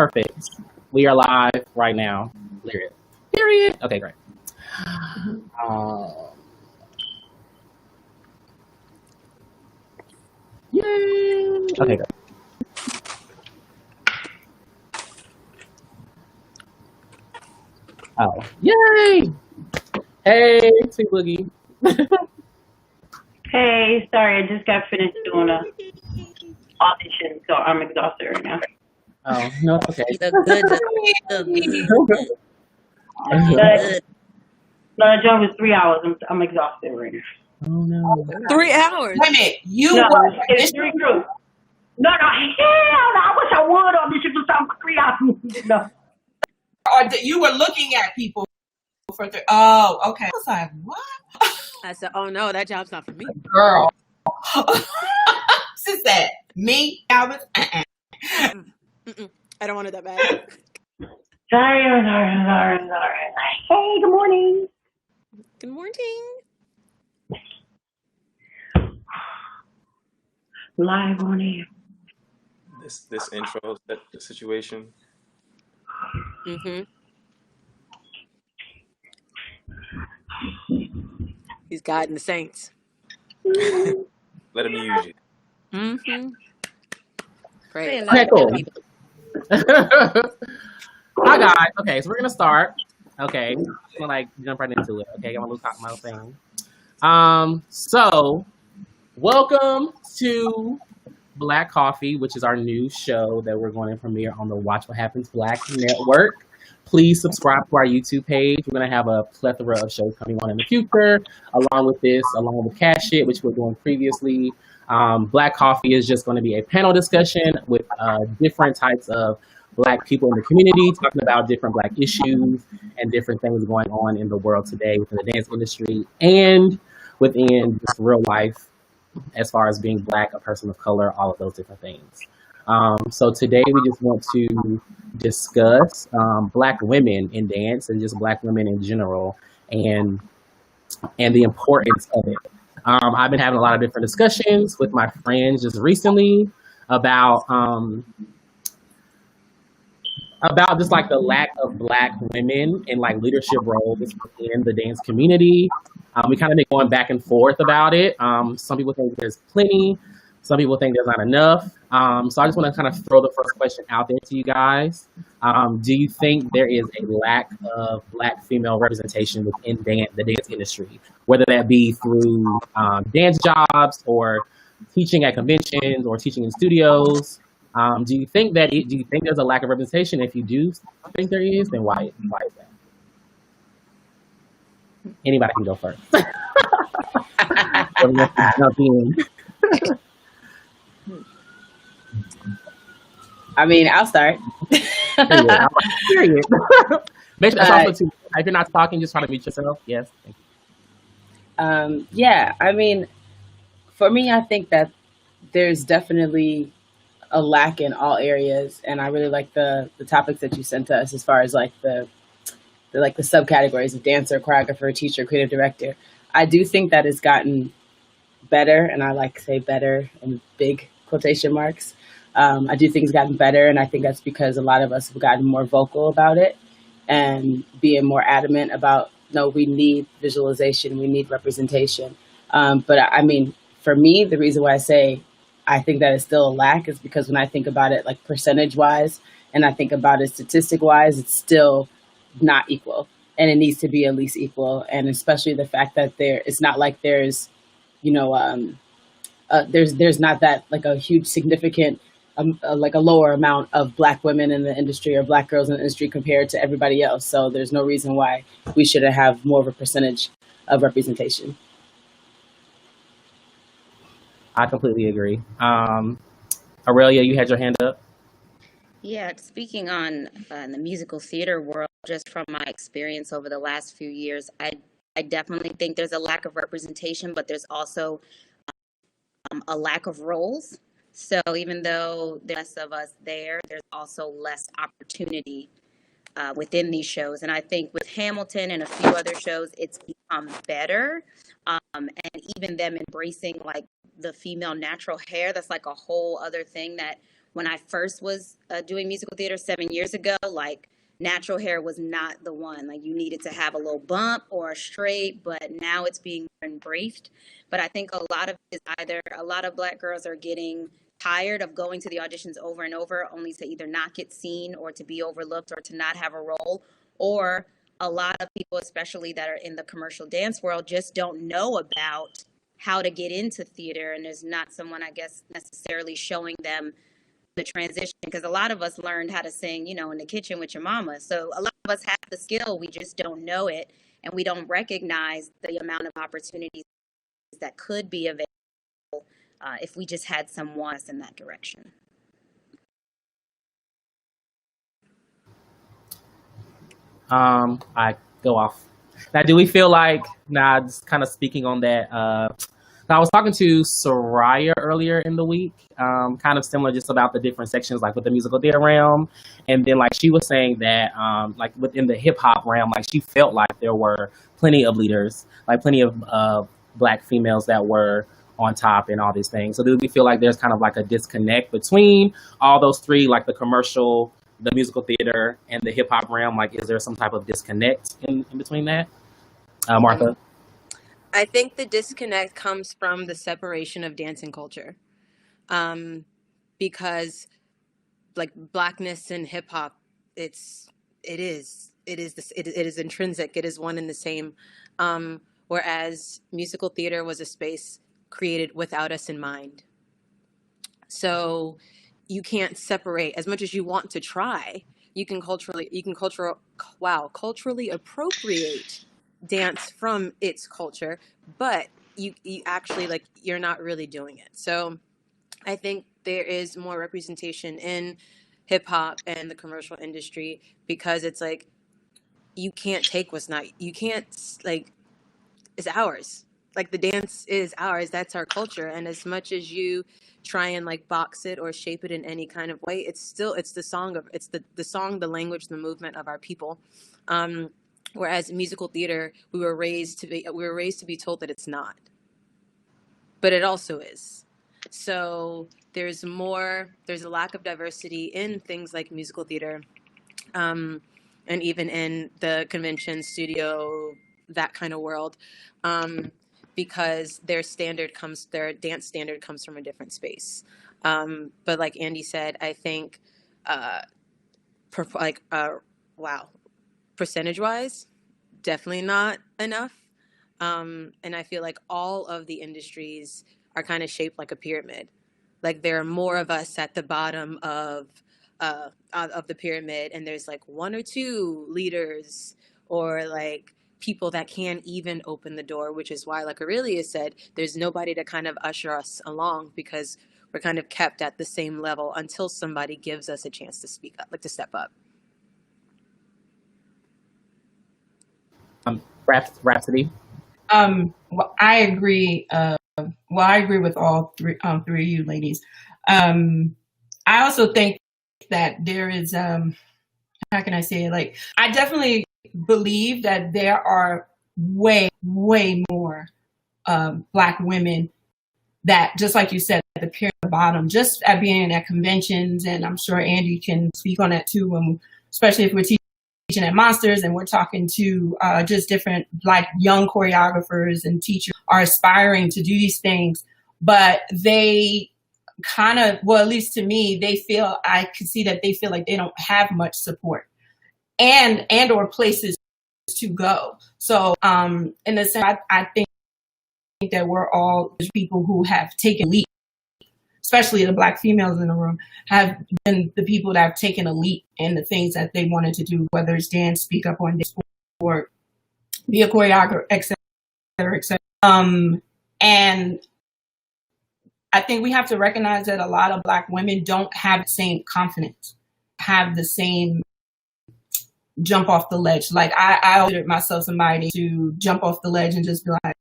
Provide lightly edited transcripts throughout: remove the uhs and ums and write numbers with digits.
Perfect. We are live right now. Period. Period. Okay, great. Yay. Okay, great. Oh, yay! Hey, Sweet Boogie. Hey, sorry, I just got finished doing a audition, so I'm exhausted right now. Oh, no, it's okay. You look good. The job was 3 hours. I'm exhausted right now. Oh, no. 3 hours. Wait a minute. You No, were it's 3 groups. No, hell no. I wish I would audition for something for 3 hours. No. you were looking at people for oh, okay. I was like, what? I said, oh no, that job's not for me. Girl. Since that, me, Alvin, I don't want it that bad. Sorry. Hey, good morning. Good morning. Live on air. This intro, the situation. Mm-hmm. He's guiding the saints. Let him use you. Mm-hmm. Great. Okay, cool. Hi guys. Okay, so we're gonna start. Okay, I'm gonna like jump right into it. Okay, I'm gonna talk my thing. So welcome to Black Coffee, which is our new show that we're going to premiere on the Watch What Happens Black Network. Please subscribe to our YouTube page. We're going to have a plethora of shows coming on in the future, along with Cash It, which we're doing previously. Black Coffee is just going to be a panel discussion with different types of Black people in the community, talking about different Black issues and different things going on in the world today within the dance industry and within just real life, as far as being Black, a person of color, all of those different things. So today we just want to discuss Black women in dance and just Black women in general and the importance of it. I've been having a lot of different discussions with my friends just recently about just like the lack of Black women in like leadership roles within the dance community. We kind of been going back and forth about it. Some people think there's plenty. Some people think there's not enough. So I just want to kind of throw the first question out there to you guys. Do you think there is a lack of Black female representation within the dance industry, whether that be through dance jobs or teaching at conventions or teaching in studios? Do you think there's a lack of representation? If you do think there is, then why is that? Anybody can go first. Jump in. I mean, I'll start. Period. Make sure also too, if you're not talking, just try to mute yourself. Yes. Thank you. Yeah, I mean, for me, I think that there's definitely a lack in all areas, and I really like the topics that you sent to us as far as like the subcategories of dancer, choreographer, teacher, creative director. I do think that it's gotten better, and I like to say better in big quotation marks. I do think it's gotten better, and I think that's because a lot of us have gotten more vocal about it and being more adamant about, no, we need visualization, we need representation. But I mean, for me, the reason why I say I think that it's still a lack is because when I think about it like percentage-wise, and I think about it statistic-wise, it's still not equal, and it needs to be at least equal. And especially the fact that it's not like there's, there's not that like a huge significant like a lower amount of Black women in the industry or Black girls in the industry compared to everybody else. So there's no reason why we shouldn't have more of a percentage of representation. I completely agree. Aurelia, you had your hand up. Yeah, speaking on the musical theater world, just from my experience over the last few years, I definitely think there's a lack of representation, but there's also a lack of roles. So even though there's less of us there's also less opportunity within these shows. And I think with Hamilton and a few other shows, it's become better. And even them embracing like the female natural hair, that's like a whole other thing that when I first was doing musical theater 7 years ago, like natural hair was not the one. Like you needed to have a little bump or a straight, but now it's being embraced. But I think a lot of it is either a lot of Black girls are getting tired of going to the auditions over and over, only to either not get seen or to be overlooked or to not have a role, or a lot of people, especially that are in the commercial dance world, just don't know about how to get into theater, and there's not someone, I guess, necessarily showing them the transition, because a lot of us learned how to sing, you know, in the kitchen with your mama. So a lot of us have the skill, we just don't know it, and we don't recognize the amount of opportunities that could be available if we just had someone in that direction. I go off. Now, do we feel like, just kind of speaking on that, I was talking to Soraya earlier in the week, kind of similar just about the different sections, like with the musical theater realm. And then like she was saying that like within the hip hop realm, like she felt like there were plenty of leaders, like plenty of Black females that were on top and all these things. So do we feel like there's kind of like a disconnect between all those three, like the commercial, the musical theater, and the hip hop realm? Like, is there some type of disconnect in between that? Martha? I think the disconnect comes from the separation of dance and culture, because like Blackness and hip hop, it is intrinsic. It is one and the same. Whereas musical theater was a space created without us in mind. So you can't separate as much as you want to try. You can culturally appropriate dance from its culture, but you actually, like, you're not really doing it. So I think there is more representation in hip hop and the commercial industry, because it's like you can't take what's not, you can't, like, it's ours. Like the dance is ours. That's our culture. And as much as you try and like box it or shape it in any kind of way, it's the song, the language, the movement of our people. Whereas musical theater, we were raised to be told that it's not, but it also is. So there's a lack of diversity in things like musical theater, and even in the convention studio, that kind of world, because their dance standard comes from a different space. But like Andy said, I think, percentage-wise, definitely not enough. And I feel like all of the industries are kind of shaped like a pyramid. Like there are more of us at the bottom of the pyramid, and there's like one or two leaders or like people that can't even open the door, which is why, like Aurelia said, there's nobody to kind of usher us along, because we're kind of kept at the same level until somebody gives us a chance to speak up, like to step up. Rhapsody? Well, I agree. I agree with all three of you ladies. I also think that there is, how can I say it? Like, I definitely believe that there are way, way more Black women that, just like you said, at the pyramid bottom, just at being at conventions, and I'm sure Andy can speak on that too, especially if we're teaching at Monsters and we're talking to just different Black young choreographers and teachers are aspiring to do these things, but they kind of, well, at least to me, I can see that they feel like they don't have much support and or places to go. So in a sense, I think that we're all people who have taken a leap, especially the Black females in the room, have been the people that have taken a leap in the things that they wanted to do, whether it's dance, speak up on dance, or be a choreographer, et cetera, et cetera. And I think we have to recognize that a lot of Black women don't have the same confidence, have the same jump off the ledge. Like I considered myself somebody to jump off the ledge and just be like,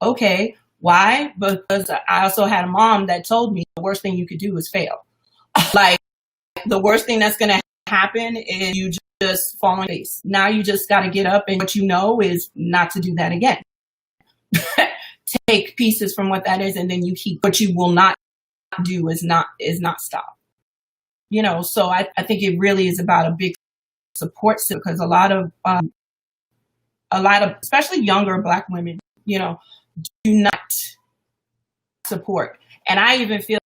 okay, why? Because I also had a mom that told me the worst thing you could do is fail. Like the worst thing that's going to happen is you just fall on your face. Now you just got to get up, and what you know is not to do that again. Take pieces from what that is, and then you keep. What you will not do is not stop. So I think it really is about a big support system, because a lot of especially younger Black women, do not support. And I even feel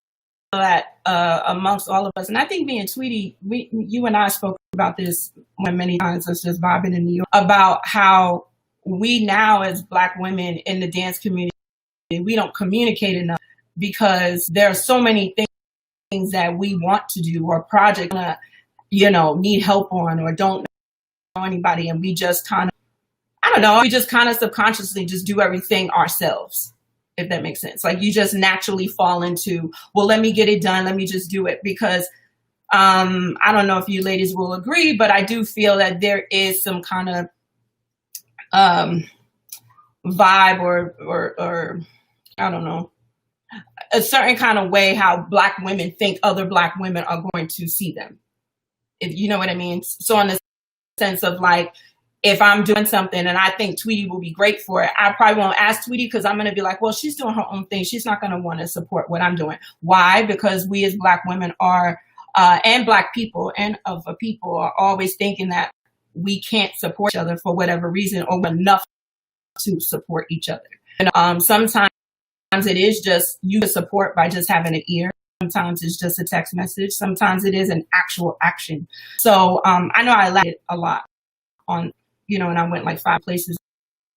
that amongst all of us, and I think me and Tweety, you and I spoke about this many times, us just vibing in New York, about how we now as Black women in the dance community, we don't communicate enough, because there are so many things that we want to do, or projects need help on, or don't know anybody, and we just kind of subconsciously just do everything ourselves, if that makes sense. Like, you just naturally fall into, well, let me get it done, let me just do it, because I don't know if you ladies will agree, but I do feel that there is some kind of vibe or I don't know, a certain kind of way how Black women think other Black women are going to see them, if you know what I mean. So in the sense of, like, if I'm doing something and I think Tweety will be great for it, I probably won't ask Tweety, because I'm going to be like, well, she's doing her own thing. She's not going to want to support what I'm doing. Why? Because we as Black women are, and Black people and other people are always thinking that we can't support each other for whatever reason, or enough to support each other. And sometimes it is just you support by just having an ear. Sometimes it's just a text message. Sometimes it is an actual action. So I know I liked it a lot on, and I went like 5 places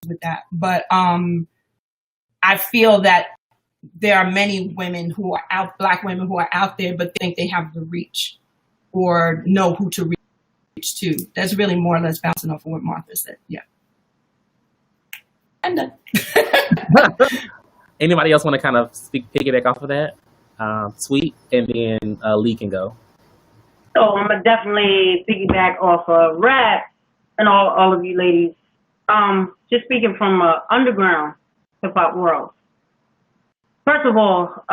with that. But I feel that there are many women who are Black women who are out there, but think they have the reach or know who to reach to. That's really more or less bouncing off of what Martha said. Yeah. I'm done. Anybody else want to kind of piggyback off of that? Sweet, and then Lee can go. So I'm gonna definitely piggyback off of Rat and all of you ladies. Just speaking from underground hip hop world. First of all,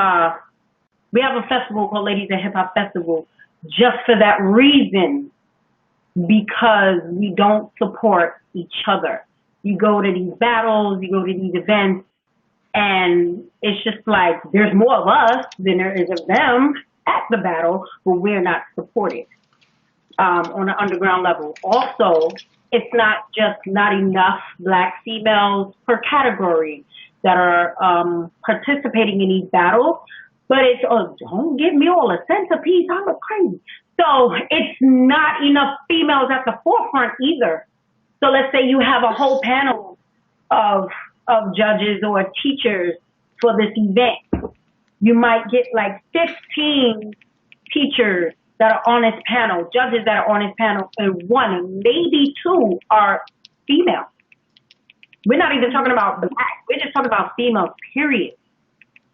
we have a festival called Ladies in Hip Hop Festival just for that reason, because we don't support each other. You go to these battles, you go to these events, and it's just like there's more of us than there is of them at the battle, but we're not supported on an underground level. Also, it's not just not enough Black females per category that are participating in these battles, but it's, don't give me all a centerpiece, I look crazy. So it's not enough females at the forefront either. So let's say you have a whole panel of judges or teachers for this event. You might get like 15 teachers that are on this panel, judges that are on this panel, and 1, and maybe 2 are female. We're not even talking about Black. We're just talking about females, period.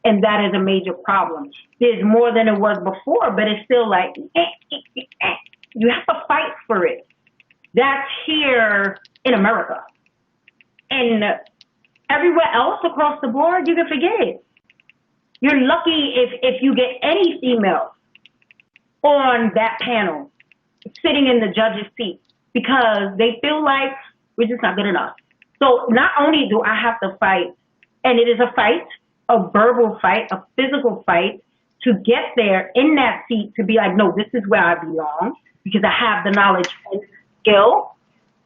And that is a major problem. There's more than it was before, but it's still like, you have to fight for it. That's here in America. And everywhere else across the board, you can forget it. You're lucky if you get any female on that panel sitting in the judge's seat, because they feel like we're just not good enough. So not only do I have to fight, and it is a fight, a verbal fight, a physical fight, to get there in that seat to be like, no, this is where I belong, because I have the knowledge and skill,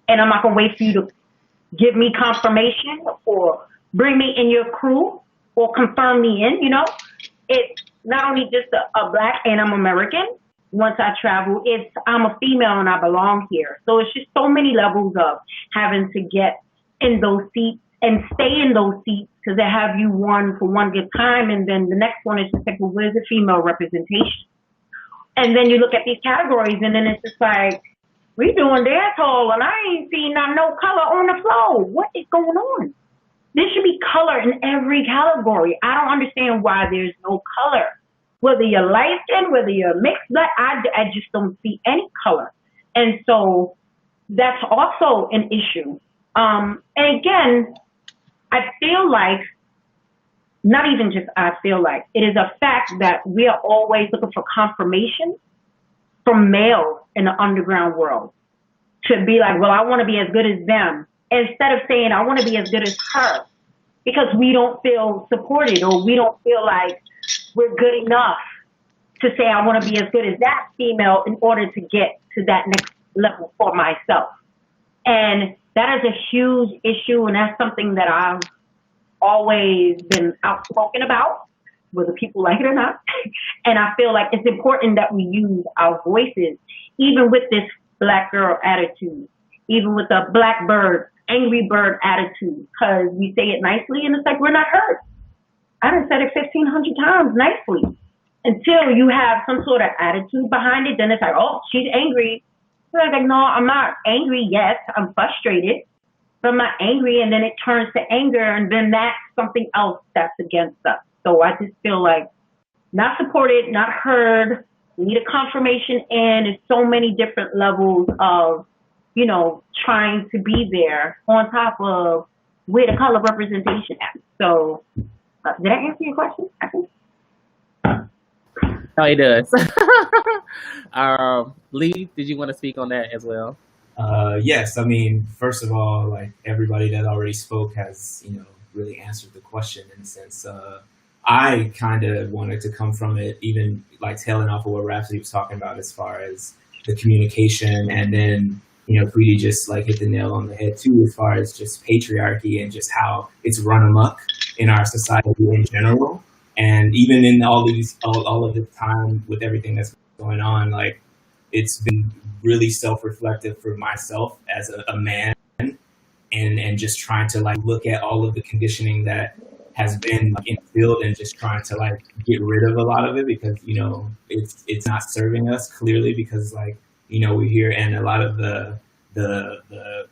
and I'm not going to wait for you to give me confirmation or bring me in your crew or confirm me in, It's not only just a Black and I'm American. Once I travel, it's I'm a female and I belong here. So it's just so many levels of having to get in those seats and stay in those seats, because they have you one for one good time, and then the next one is just like, well, where's the female representation? And then you look at these categories, and then it's just like, we doing dance hall, and I ain't seen no color on the floor. What is going on? There should be color in every category. I don't understand why there's no color. Whether you're light skinned, whether you're mixed black, I just don't see any color. And so that's also an issue. And again, I feel like, not even just I feel like, it is a fact that we are always looking for confirmation from males in the underground world to be like, well, I want to be as good as them, instead of saying I want to be as good as her, because we don't feel supported or we don't feel like we're good enough. to say I want to be as good as that female in order to get to that next level for myself. And that is a huge issue, and that's something that I've always been outspoken about, whether people like it or not. And I feel like it's important that we use our voices, even with this black girl attitude, even with the black bird, angry bird attitude, because we say it nicely and it's like we're not heard. I done said it 1,500 times nicely. Until you have some sort of attitude behind it, then it's like, oh, she's angry. So I was like, no, I'm not angry yet. I'm frustrated, but I'm not angry. And then it turns to anger, and then that's something else that's against us. So I just feel like not supported, not heard. We need a confirmation in. There's so many different levels of, you know, trying to be there on top of where the color representation at. So did I answer your question? I think. No, it does. Lee, did you want to speak on that as well? Yes, I mean, first of all, like everybody that already spoke has, really answered the question in a sense. I kind of wanted to come from it, even like tailing off of what Rhapsody was talking about as far as the communication, and then, Tweety just like hit the nail on the head too, as far as just patriarchy and just how it's run amok in our society in general. And even in all of the time with everything that's going on, like it's been really self-reflective for myself as a man, and just trying to like look at all of the conditioning that has been like instilled, and just trying to like get rid of a lot of it, because it's not serving us clearly, because like we're here, and a lot of the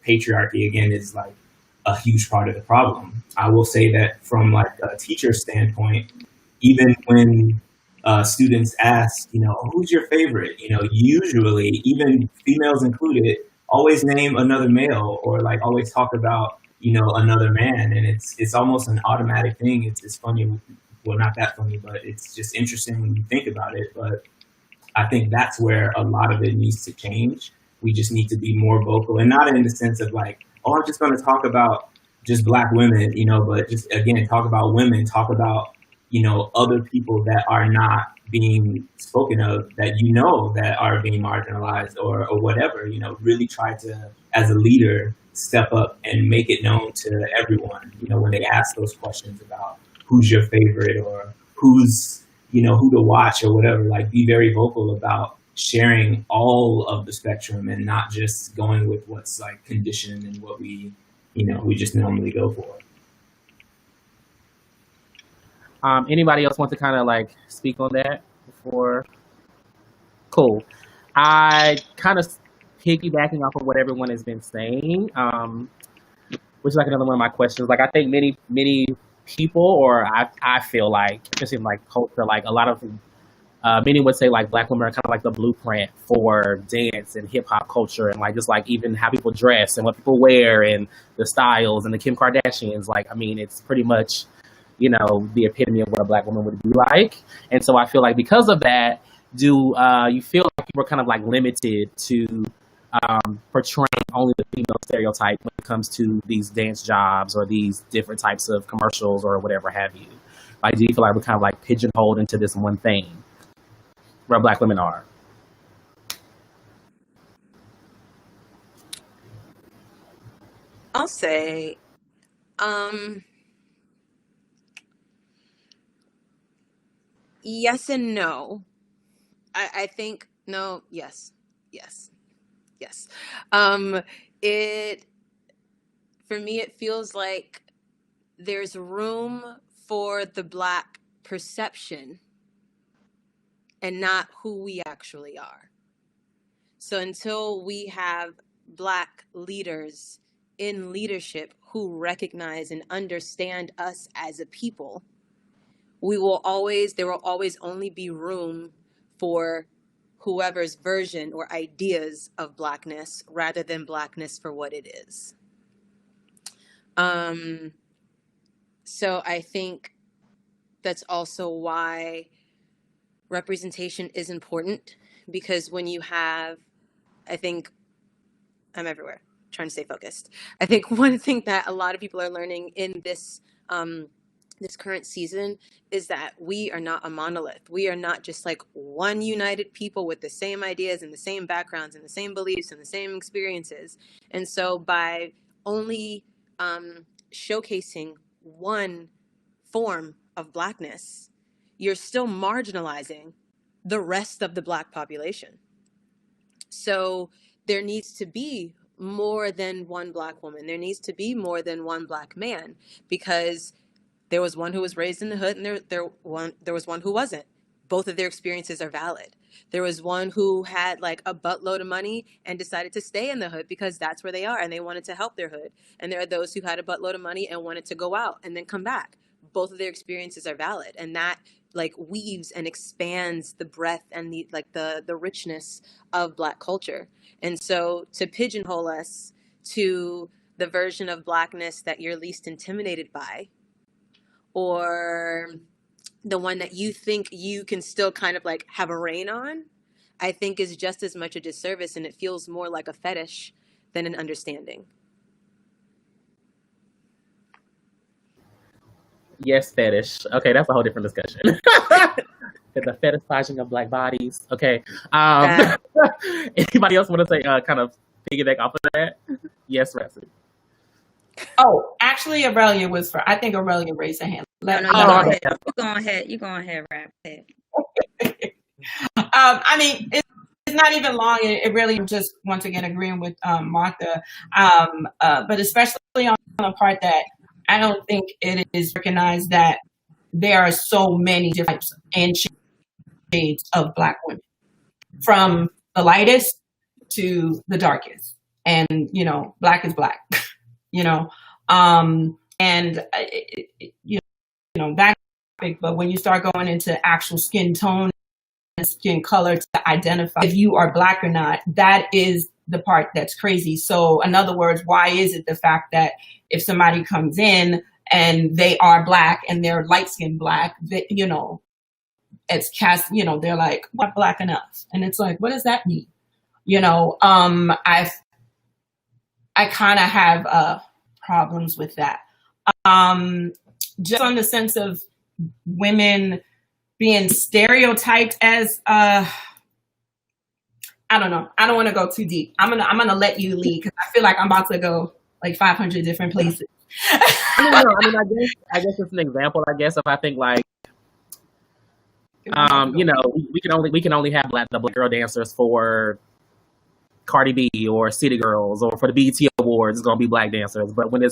patriarchy again is like a huge part of the problem. I will say that from like a teacher standpoint, even when students ask, who's your favorite? Usually, even females included, always name another male, or like always talk about, another man. And it's almost an automatic thing. It's funny. Well, not that funny, but it's just interesting when you think about it. But I think that's where a lot of it needs to change. We just need to be more vocal, and not in the sense of like, oh, I'm just going to talk about just Black women, but just, again, talk about women, talk about, other people that are not being spoken of, that that are being marginalized, or whatever. Really try to, as a leader, step up and make it known to everyone, when they ask those questions about who's your favorite, or who's, who to watch, or whatever. Like, be very vocal about sharing all of the spectrum, and not just going with what's like conditioned and what we just normally go for. Anybody else want to kind of like speak on that before? Cool. I kind of piggybacking off of what everyone has been saying, which is like another one of my questions. Like, I think many people, or I feel like, especially in like culture, like a lot of many would say like Black women are kind of like the blueprint for dance and hip hop culture, and like just like even how people dress and what people wear and the styles, and the Kim Kardashians. Like, I mean, it's pretty much, the epitome of what a Black woman would be like. And so I feel like because of that, do you feel like people are kind of like limited to portraying only the female stereotype when it comes to these dance jobs or these different types of commercials or whatever have you? Like, do you feel like we're kind of like pigeonholed into this one thing where Black women are? I'll say, yes and no. I think no, yes. It, for me, it feels like there's room for the Black perception and not who we actually are. So until we have Black leaders in leadership who recognize and understand us as a people, there will always only be room for whoever's version or ideas of Blackness rather than Blackness for what it is. So I think that's also why representation is important, because when you have, I think, I'm everywhere, trying to stay focused. I think one thing that a lot of people are learning in this this current season is that we are not a monolith. We are not just like one united people with the same ideas and the same backgrounds and the same beliefs and the same experiences. And so by only showcasing one form of Blackness, you're still marginalizing the rest of the Black population. So there needs to be more than one Black woman. There needs to be more than one Black man, because there was one who was raised in the hood and there was one who wasn't. Both of their experiences are valid. There was one who had like a buttload of money and decided to stay in the hood because that's where they are and they wanted to help their hood. And there are those who had a buttload of money and wanted to go out and then come back. Both of their experiences are valid. And that like weaves and expands the breadth and the richness of Black culture. And so to pigeonhole us to the version of Blackness that you're least intimidated by, or the one that you think you can still kind of like have a reign on, I think is just as much a disservice, and it feels more like a fetish than an understanding. Yes, fetish. Okay, that's a whole different discussion. The fetishizing of Black bodies. Okay. Anybody else want to say kind of piggyback off of that? Yes, Resi. Oh, actually, Aurelia was for. I think Aurelia raised her hand. No, you go ahead. You go ahead, Rap. I mean, it's not even long. It really just once again agreeing with Martha, but especially on the part that I don't think it is recognized that there are so many different types and shades of Black women, from the lightest to the darkest, and Black is Black. And that, but when you start going into actual skin tone and skin color to identify if you are Black or not, that is the part that's crazy. So in other words, why is it the fact that if somebody comes in and they are Black and they're light-skinned Black, that, it's cast, they're like, not Black enough. And it's like, what does that mean? I kind of have problems with that. Just on the sense of women being stereotyped as, I don't know. I don't want to go too deep. I'm gonna let you lead because I feel like I'm about to go like 500 different places. I guess it's an example. I guess if I think like, we can only have the Black girl dancers for Cardi B or City Girls, or for the BET Awards, it's gonna be Black dancers. But when it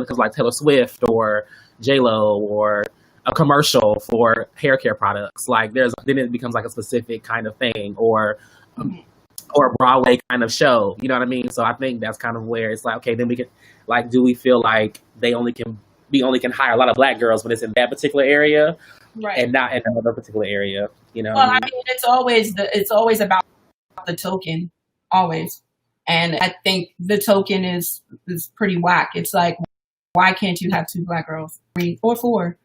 comes like Taylor Swift or J-Lo or a commercial for hair care products, like then it becomes like a specific kind of thing, or a Broadway kind of show. You know what I mean? So I think that's kind of where it's like, okay, then we can like, do we feel like we only can hire a lot of Black girls when it's in that particular area, right, and not in another particular area? Well, I mean, it's always about the token. Always. And I think the token is pretty whack. It's like, why can't you have 2 Black girls, 3 or 4?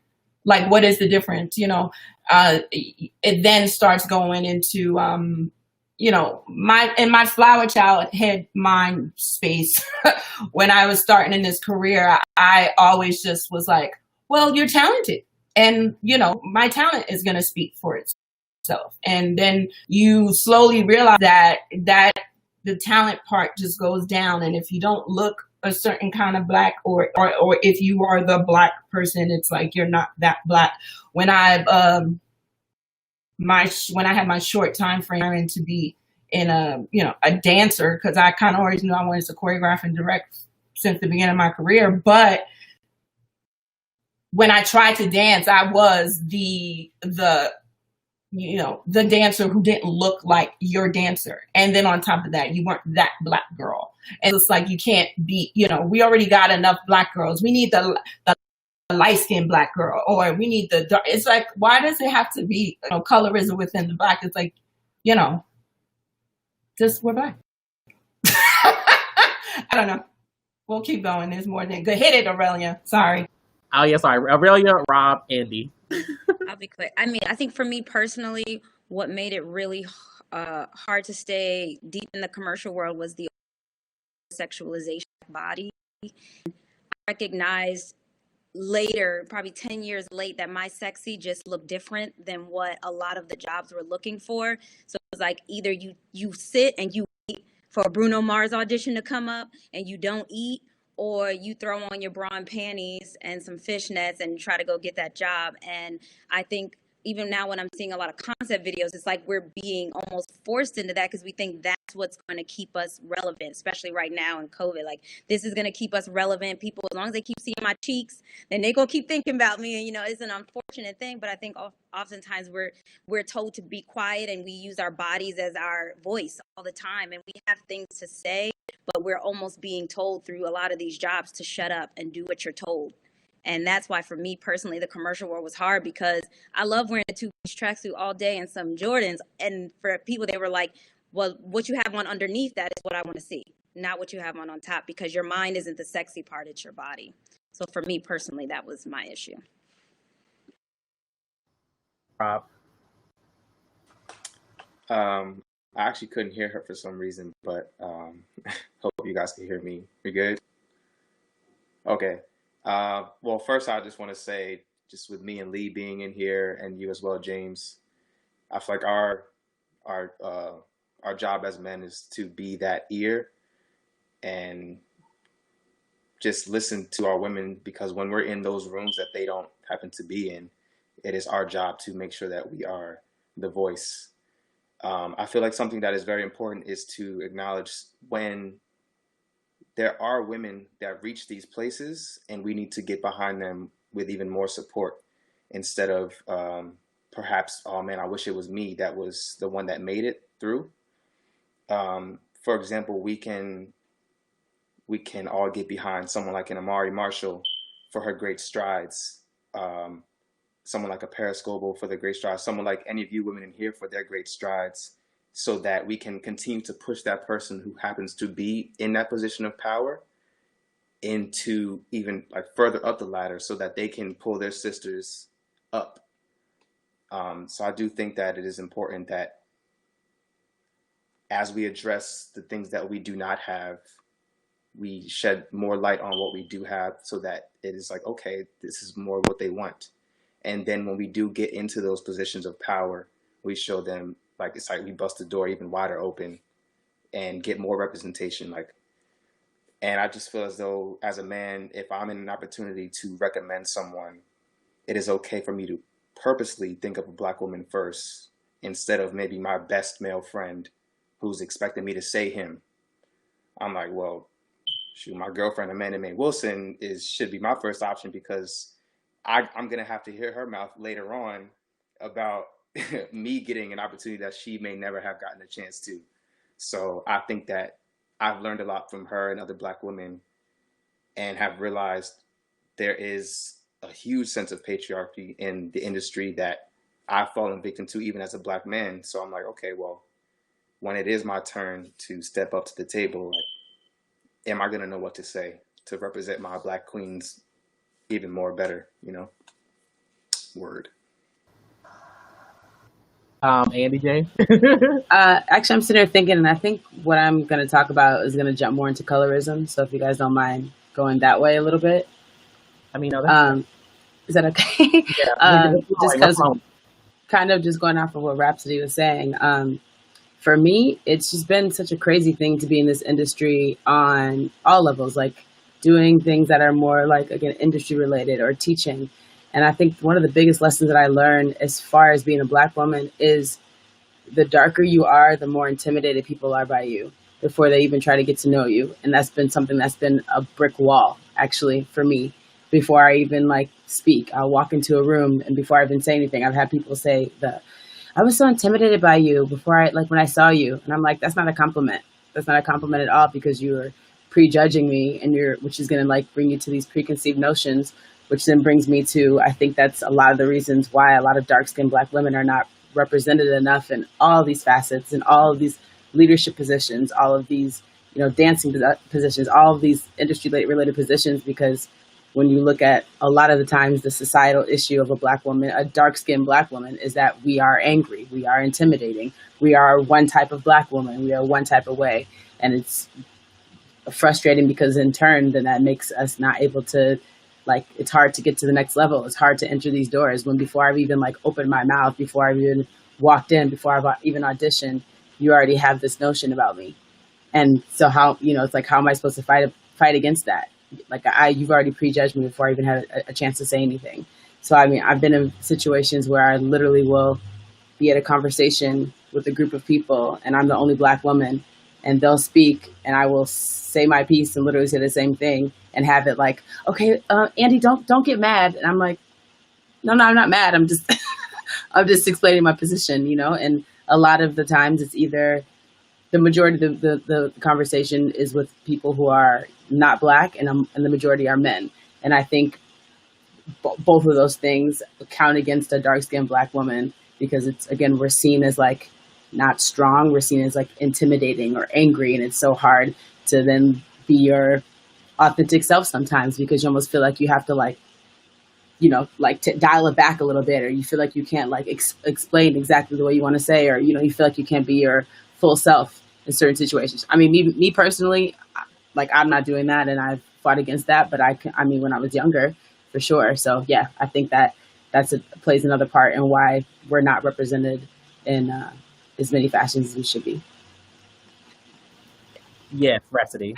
Like, what is the difference? It then starts going into, my flower child head mind space. When I was starting in this career, I always just was like, well, you're talented. And, my talent is going to speak for itself. And then you slowly realize that the talent part just goes down. And if you don't look a certain kind of Black, or if you are the Black person, it's like you're not that Black. When I had my short time frame to be in a dancer, because I kind of always knew I wanted to choreograph and direct since the beginning of my career. But when I tried to dance, I was the dancer who didn't look like your dancer. And then on top of that, you weren't that Black girl. And it's like, you can't be, we already got enough Black girls. We need the light-skinned Black girl, or we need the dark. It's like, why does it have to be colorism within the Black? It's like, just we're Black. I don't know. We'll keep going. There's more than good. Hit it, Aurelia. Sorry. Oh yeah, sorry. Aurelia, Rob, Andy. I'll be quick. I mean, I think for me personally, what made it really hard to stay deep in the commercial world was the sexualization of the body. I recognized later, probably 10 years late, that my sexy just looked different than what a lot of the jobs were looking for. So it was like either you sit and you wait for a Bruno Mars audition to come up and you don't eat, or you throw on your bra and panties and some fishnets and try to go get that job. And I think even now when I'm seeing a lot of concept videos, it's like we're being almost forced into that because we think that's what's going to keep us relevant, especially right now in COVID. Like, this is going to keep us relevant. People, as long as they keep seeing my cheeks, then they going to keep thinking about me. And, you know, it's an unfortunate thing, but I think oftentimes we're told to be quiet, and we use our bodies as our voice all the time. And we have things to say, but we're almost being told through a lot of these jobs to shut up and do what you're told. And that's why, for me personally, the commercial world was hard, because I love wearing a two-piece tracksuit all day and some Jordans. And for people, they were like, well, what you have on underneath that is what I want to see, not what you have on top, because your mind isn't the sexy part, it's your body. So for me personally, that was my issue. Rob. I actually couldn't hear her for some reason, but hope you guys can hear me. We good? Okay. Well, first, I just want to say, just with me and Lee being in here, and you as well, James, I feel like our job as men is to be that ear and just listen to our women, because when we're in those rooms that they don't happen to be in, it is our job to make sure that we are the voice. I feel like something that is very important is to acknowledge when there are women that reach these places, and we need to get behind them with even more support, instead of perhaps, oh man, I wish it was me that was the one that made it through. For example, we can all get behind someone like an Amari Marshall for her great strides, someone like a Paris Goebel for their great strides, someone like any of you women in here for their great strides, so that we can continue to push that person who happens to be in that position of power into even like further up the ladder, so that they can pull their sisters up. So I do think that it is important that as we address the things that we do not have, we shed more light on what we do have, so that it is like, okay, this is more what they want. And then when we do get into those positions of power, we show them, like, it's like we bust the door even wider open and get more representation. And I just feel as though, as a man, if I'm in an opportunity to recommend someone, it is okay for me to purposely think of a Black woman first, instead of maybe my best male friend who's expecting me to say him. I'm like, well, shoot, my girlfriend, Amanda Mae Wilson, should be my first option, because I'm going to have to hear her mouth later on about me getting an opportunity that she may never have gotten a chance to. So I think that I've learned a lot from her and other Black women, and have realized there is a huge sense of patriarchy in the industry that I've fallen victim to, even as a Black man. So I'm like, okay, well, when it is my turn to step up to the table, like, am I going to know what to say to represent my Black queens even more better, you know? Word. Andy J. Actually, I'm sitting there thinking, and I think what I'm going to talk about is going to jump more into colorism. So if you guys don't mind going that way a little bit. I mean, no, is that okay? Yeah, just because, kind of just going off of what Rhapsody was saying. For me, it's just been such a crazy thing to be in this industry on all levels, like doing things that are more like, again, industry related or teaching. And I think one of the biggest lessons that I learned as far as being a Black woman is the darker you are, the more intimidated people are by you before they even try to get to know you. And that's been something that's been a brick wall, actually, for me. Before I even speak, I'll walk into a room, and before I even say anything, I've had people say I was so intimidated by you before when I saw you. And I'm like, that's not a compliment. That's not a compliment at all, because you were prejudging me, and which is going to bring you to these preconceived notions, which then brings me to, I think that's a lot of the reasons why a lot of dark-skinned Black women are not represented enough in all of these facets and all of these leadership positions, all of these, dancing positions, all of these industry-related positions, because when you look at a lot of the times the societal issue of a Black woman, a dark-skinned Black woman, is that we are angry, we are intimidating, we are one type of Black woman, we are one type of way. And it's frustrating, because in turn, then that makes us not able to like it's hard to get to the next level. It's hard to enter these doors when before I've even like opened my mouth, before I've even walked in, before I've even auditioned, you already have this notion about me. And so how, it's like, how am I supposed to fight against that? Like you've already prejudged me before I even had a chance to say anything. So, I mean, I've been in situations where I literally will be at a conversation with a group of people and I'm the only Black woman, and they'll speak and I will say my piece and literally say the same thing and have it like, okay, Andy, don't get mad. And I'm like, no, I'm not mad. I'm just, I'm just explaining my position, and a lot of the times it's either the majority of the conversation is with people who are not Black and the majority are men. And I think both of those things count against a dark-skinned Black woman because it's, again, we're seen as like not strong. We're seen as like intimidating or angry. And it's so hard to then be your authentic self sometimes because you almost feel like you have to like, to dial it back a little bit, or you feel like you can't like explain exactly the way you want to say, or, you feel like you can't be your full self in certain situations. I mean, me personally, like I'm not doing that and I've fought against that, but I mean, when I was younger, for sure. So yeah, I think that plays another part in why we're not represented in as many fashions as we should be. Yes, Rhapsody.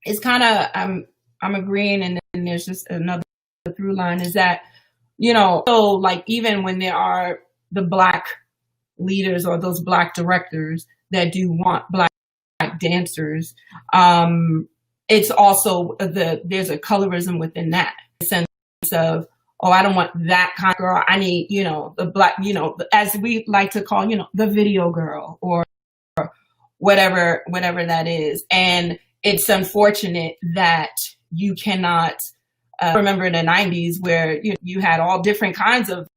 It's kind of, I'm agreeing, and then there's just another through line is that, so like even when there are the Black leaders or those Black directors that do want Black dancers, it's also there's a colorism within that sense of, oh, I don't want that kind of girl. I need, the Black, as we like to call, the video girl or whatever that is. And it's unfortunate that you cannot remember in the 90s where you had all different kinds of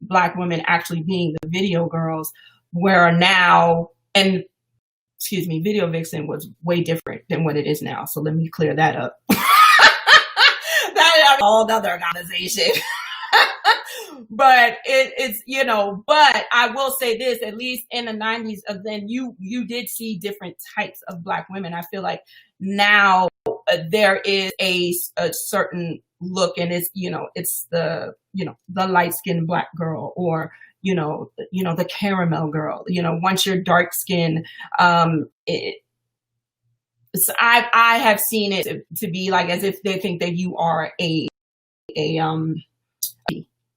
Black women actually being the video girls, where now, and excuse me, video vixen was way different than what it is now. So let me clear that up. That is a whole other conversation. But it's, but I will say this, at least in the 90s, then you did see different types of Black women. I feel like now there is a certain look, and it's, it's the, the light-skinned Black girl, or, the caramel girl. Once you're dark skinned, so I have seen it to be like as if they think that you are a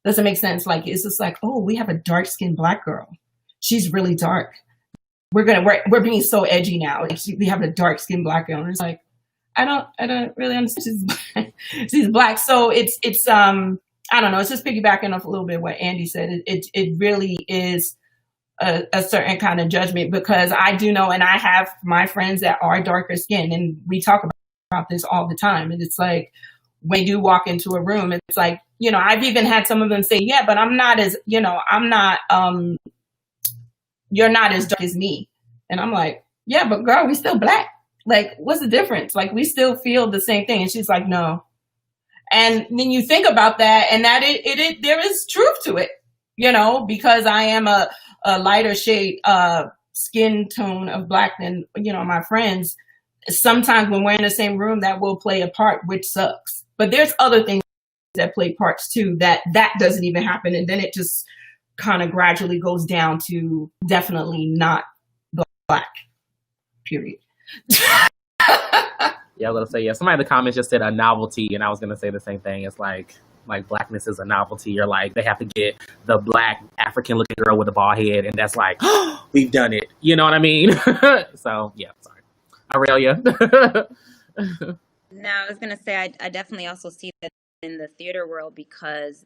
doesn't make sense. Like it's just like, oh, we have a dark skinned Black girl. She's really dark. We're being so edgy now. We have a dark skinned Black girl. And it's like, I don't really understand. She's Black. So it's I don't know. It's just piggybacking off a little bit what Andy said. It really is a certain kind of judgment, because I do know, and I have my friends that are darker skinned, and we talk about this all the time. And it's like, when you walk into a room, it's like, I've even had some of them say, yeah, but I'm not as, you're not as dark as me. And I'm like, yeah, but girl, we still Black. Like, what's the difference? Like, we still feel the same thing. And she's like, no. And then you think about that, and that there is truth to it, because I am a lighter shade skin tone of Black than, my friends. Sometimes when we're in the same room, that will play a part, which sucks. But there's other things that play parts too, that doesn't even happen. And then it just kind of gradually goes down to definitely not Black, period. Yeah, I was gonna say, yeah. Somebody in the comments just said a novelty, and I was gonna say the same thing. It's like Blackness is a novelty. You're like, they have to get the Black African-looking girl with a bald head, and that's like, oh, we've done it. You know what I mean? So yeah, sorry, Aurelia. No, I was gonna say I definitely also see that in the theater world, because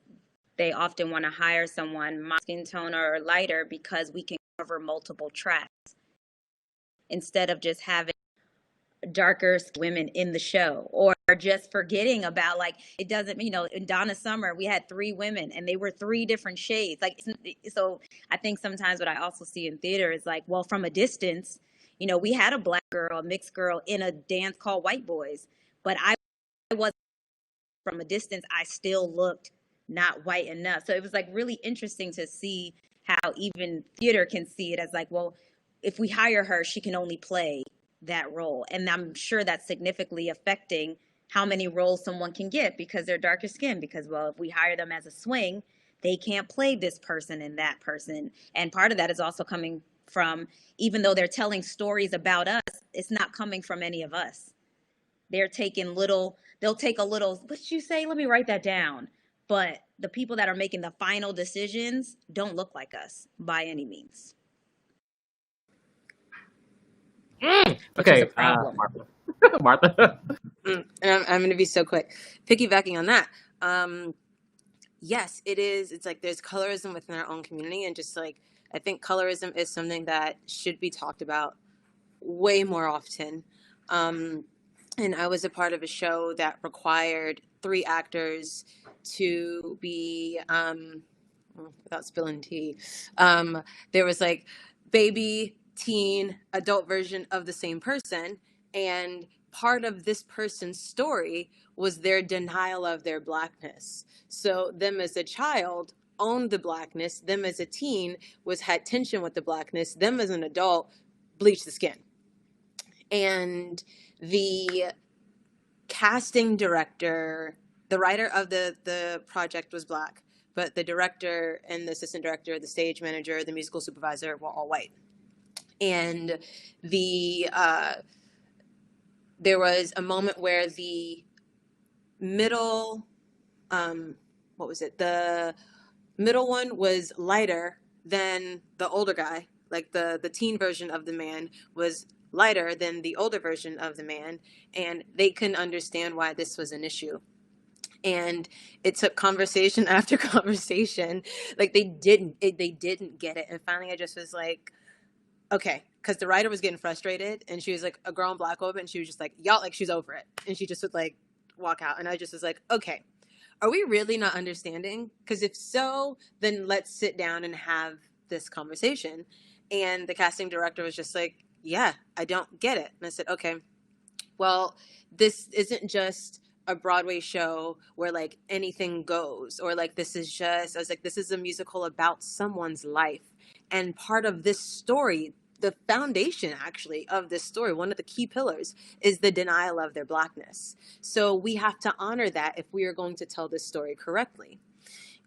they often want to hire someone my skin tone or lighter because we can cover multiple tracks instead of just having darker women in the show, or just forgetting about, like, it doesn't, in Donna Summer we had 3 women and they were 3 different shades. Like, so I think sometimes what I also see in theater is like, well, from a distance, we had a Black girl, a mixed girl in a dance called White Boys, but I was, from a distance, I still looked not white enough. So it was like really interesting to see how even theater can see it as like, well, if we hire her, she can only play that role. And I'm sure that's significantly affecting how many roles someone can get because they're darker skinned. Because, well, if we hire them as a swing, they can't play this person and that person. And part of that is also coming from, even though they're telling stories about us, it's not coming from any of us. They'll take a little, what did you say? Let me write that down. But the people that are making the final decisions don't look like us by any means. Okay, Which is a problem. Martha. And I'm going to be so quick. Piggybacking on that, yes, it is. It's like there's colorism within our own community, and just like I think colorism is something that should be talked about way more often. And I was a part of a show that required 3 actors to be, without spilling tea, there was like baby, teen, adult version of the same person. And part of this person's story was their denial of their blackness. So them as a child owned the blackness, them as a teen had tension with the blackness, them as an adult bleached the skin. And the casting director, the writer of the project was Black, but the director and the assistant director, the stage manager, the musical supervisor were all white. And there was a moment where the middle, the middle one was lighter than the older guy, like the teen version of the man was lighter than the older version of the man, and they couldn't understand why this was an issue. And it took conversation after conversation. Like they didn't get it. And finally I just was like, okay, because the writer was getting frustrated, and she was like a grown Black woman, and she was just like, y'all, like she's over it. And she just would like walk out. And I just was like, okay, are we really not understanding? Because if so, then let's sit down and have this conversation. And the casting director was just like, yeah, I don't get it. And I said, okay, well, this isn't just a Broadway show where like anything goes, or like this is just, I was like, this is a musical about someone's life. And part of this story, the foundation actually of this story, one of the key pillars is the denial of their blackness. So we have to honor that if we are going to tell this story correctly.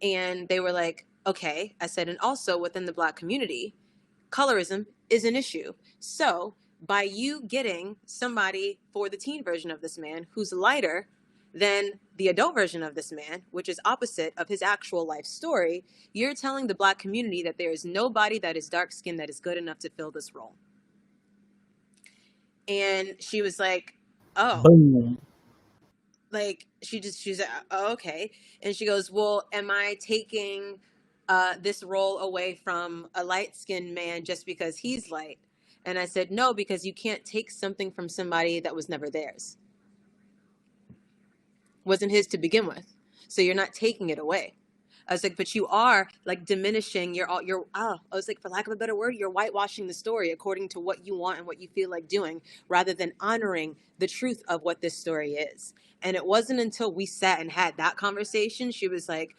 And they were like, okay. I said, and also within the Black community, colorism is an issue. So by you getting somebody for the teen version of this man who's lighter than the adult version of this man, which is opposite of his actual life story, you're telling the Black community that there is nobody that is dark skinned that is good enough to fill this role. And she was like, oh, Boom. like she's like, oh, okay. And she goes, well, am I taking this role away from a light-skinned man just because he's light? And I said, no, because you can't take something from somebody that was never theirs. Wasn't his to begin with. So you're not taking it away. I was like, but you are like diminishing I was like, for lack of a better word, you're whitewashing the story according to what you want and what you feel like doing, rather than honoring the truth of what this story is. And it wasn't until we sat and had that conversation, she was like,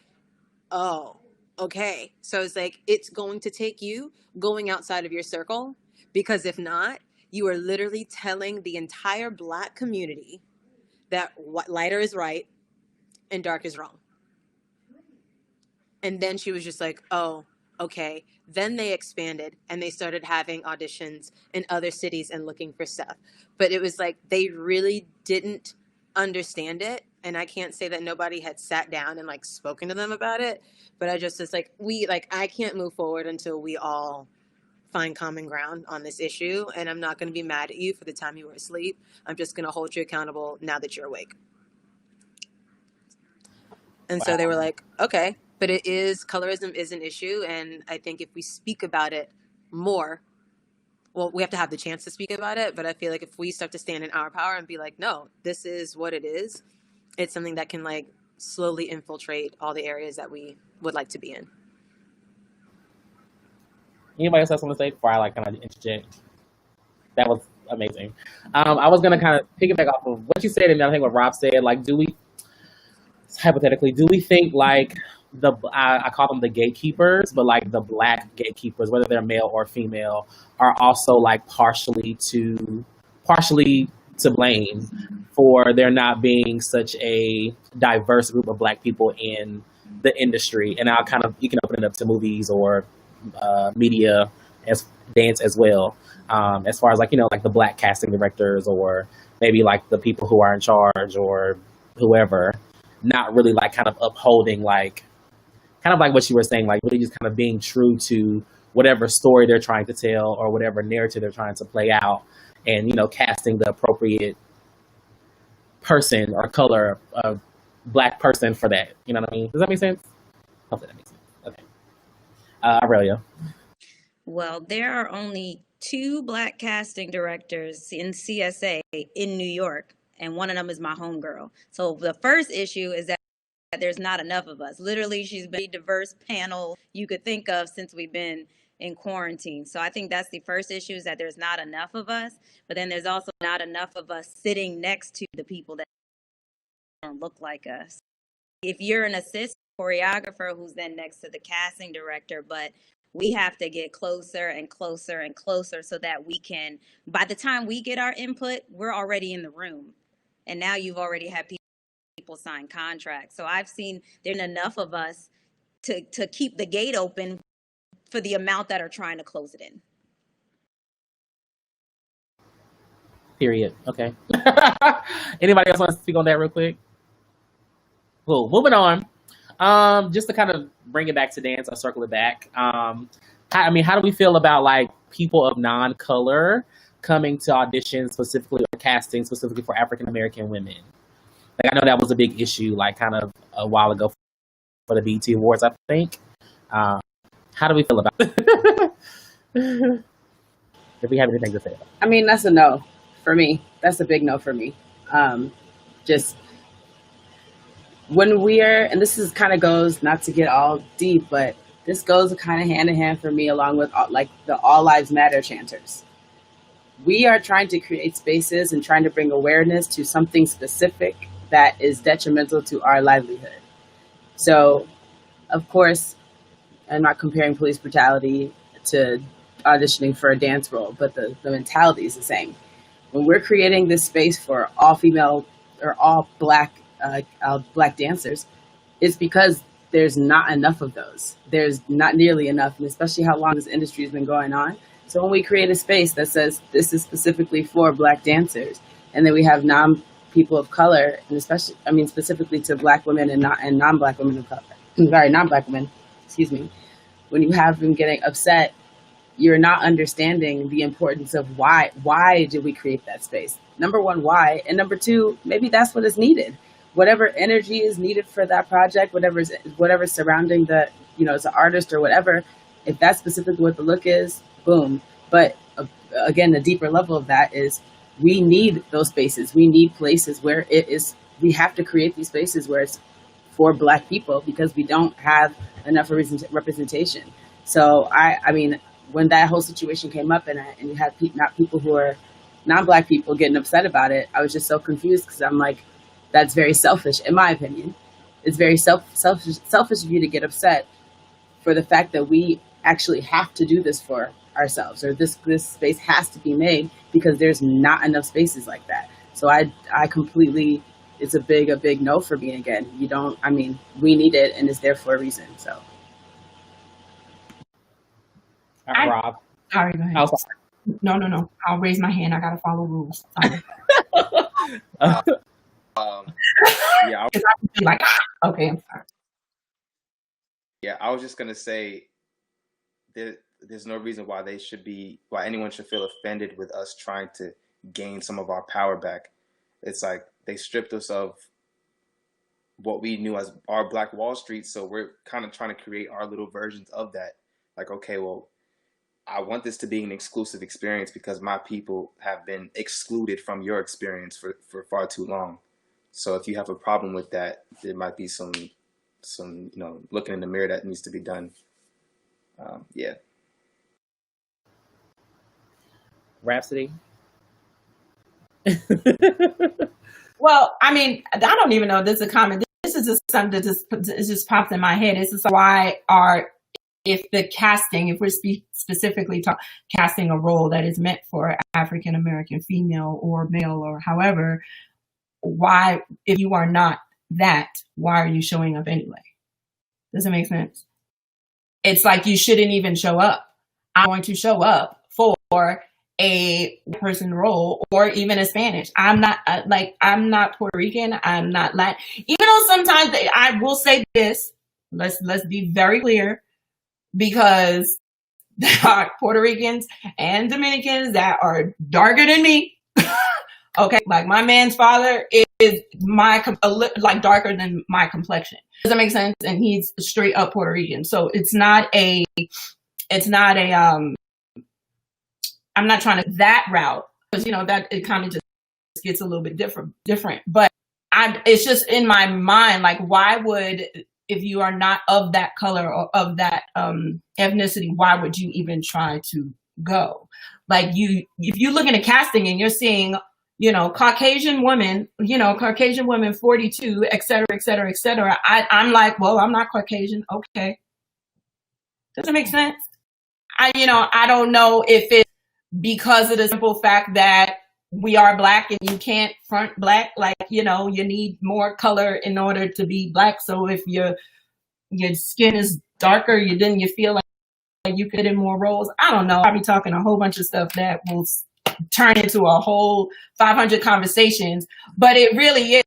oh, okay. So I was like, it's going to take you going outside of your circle, because if not, you are literally telling the entire Black community that lighter is right and dark is wrong. And then she was just like, oh, okay. Then they expanded and they started having auditions in other cities and looking for stuff. But it was like they really didn't understand it. And I can't say that nobody had sat down and like spoken to them about it. But I just was like, I can't move forward until we all find common ground on this issue. And I'm not going to be mad at you for the time you were asleep. I'm just going to hold you accountable now that you're awake. And so they were like, okay, but colorism is an issue. And I think if we speak about it more, well, we have to have the chance to speak about it. But I feel like if we start to stand in our power and be like, no, this is what it is, it's something that can like slowly infiltrate all the areas that we would like to be in. Anybody else have something to say before I like kind of interject? That was amazing. I was gonna kind of piggyback off of what you said, and I think what Rob said. Like, hypothetically, do we think like I call them the gatekeepers, but like the Black gatekeepers, whether they're male or female, are also like partially to blame for there not being such a diverse group of Black people in the industry. And you can open it up to movies or media as dance as well. As far as like the Black casting directors or maybe like the people who are in charge or whoever, not really like kind of upholding like kind of like what you were saying, like really just kind of being true to whatever story they're trying to tell or whatever narrative they're trying to play out, and casting the appropriate person or color of Black person for that. You know what I mean? Does that make sense? Hopefully that makes sense. Okay. Aurelia. Well, there are only 2 Black casting directors in CSA in New York, and one of them is my homegirl. So the first issue is that there's not enough of us. Literally, she's been a diverse panel you could think of since we've been in quarantine. So I think that's the first issue, is that there's not enough of us. But then there's also not enough of us sitting next to the people that don't look like us. If you're an assistant choreographer who's then next to the casting director, but we have to get closer and closer and closer so that we can, by the time we get our input, we're already in the room. And now you've already had people sign contracts. So I've seen there's enough of us to keep the gate open for the amount that are trying to close it in. Period. Okay. Anybody else want to speak on that real quick? Cool. Moving on. Just to kind of bring it back to dance, I'll circle it back. How do we feel about like people of non-color coming to audition specifically or casting specifically for African American women? Like, I know that was a big issue, like kind of a while ago for the BET Awards, I think. How do we feel about it? If we have anything to say about it. I mean, that's a no for me. That's a big no for me. Just when and this is kind of goes, not to get all deep, but this goes kind of hand in hand for me along with like the All Lives Matter chanters. We are trying to create spaces and trying to bring awareness to something specific that is detrimental to our livelihood. So, of course, I'm not comparing police brutality to auditioning for a dance role, but the mentality is the same. When we're creating this space for all female or all black dancers, it's because there's not enough of those. There's not nearly enough, and especially how long this industry has been going on. So when we create a space that says this is specifically for Black dancers, and then we have people of color, and specifically to Black women and non-Black women of color. Sorry, non-Black women. Excuse me. When you have them getting upset, you're not understanding the importance of why. Why did we create that space? Number one, why? And number two, maybe that's what is needed. Whatever energy is needed for that project, whatever's surrounding the, as an artist or whatever, if that's specifically what the look is, boom. But again, the deeper level of that is we need those spaces. We need places where we have to create these spaces where it's for Black people because we don't have enough representation. So I mean, when that whole situation came up and you had people who are non-Black people getting upset about it, I was just so confused because I'm like, that's very selfish, in my opinion. It's very selfish of you to get upset for the fact that we actually have to do this for ourselves, or this space has to be made because there's not enough spaces like that. So I completely, it's a big no for me again. We need it and it's there for a reason. So. Rob. Sorry, go ahead. Oh, sorry. No. I'll raise my hand. I gotta follow rules. Sorry. Yeah. Okay, I'm sorry. Yeah, I was just gonna say there's no reason why anyone should feel offended with us trying to gain some of our power back. It's like they stripped us of what we knew as our Black Wall Street, so we're kind of trying to create our little versions of that. Like, okay, well, I want this to be an exclusive experience because my people have been excluded from your experience for far too long. So if you have a problem with that, there might be some looking in the mirror that needs to be done. Yeah. Rhapsody. Well, I mean, I don't even know if this is a comment. This is just something that just popped in my head. It's just if we're specifically casting a role that is meant for African American female or male or however, why, if you are not that, why are you showing up anyway? Does it make sense? It's like you shouldn't even show up. I'm going to show up for a person role or even a Spanish. I'm not I'm not Puerto Rican. I'm not Latin. Even though sometimes I will say this. Let's be very clear, because there are Puerto Ricans and Dominicans that are darker than me. Okay, like my man's father is like darker than my complexion. Does that make sense? And he's straight up Puerto Rican. So it's not a I'm not trying to that route, because that it kind of just gets a little bit different. But it's just in my mind, like, why would, if you are not of that color or of that ethnicity, why would you even try to go? Like, if you look into casting and you're seeing, Caucasian women, Caucasian women 42, et cetera, et cetera, et cetera. I'm like, well, I'm not Caucasian. Okay. Does it make sense? I don't know if it's because of the simple fact that we are Black and you can't front Black, like, you need more color in order to be Black. So if your skin is darker, then you feel like you could in more roles. I don't know. I'll be talking a whole bunch of stuff that will turn into a whole 500 conversations, but it really is.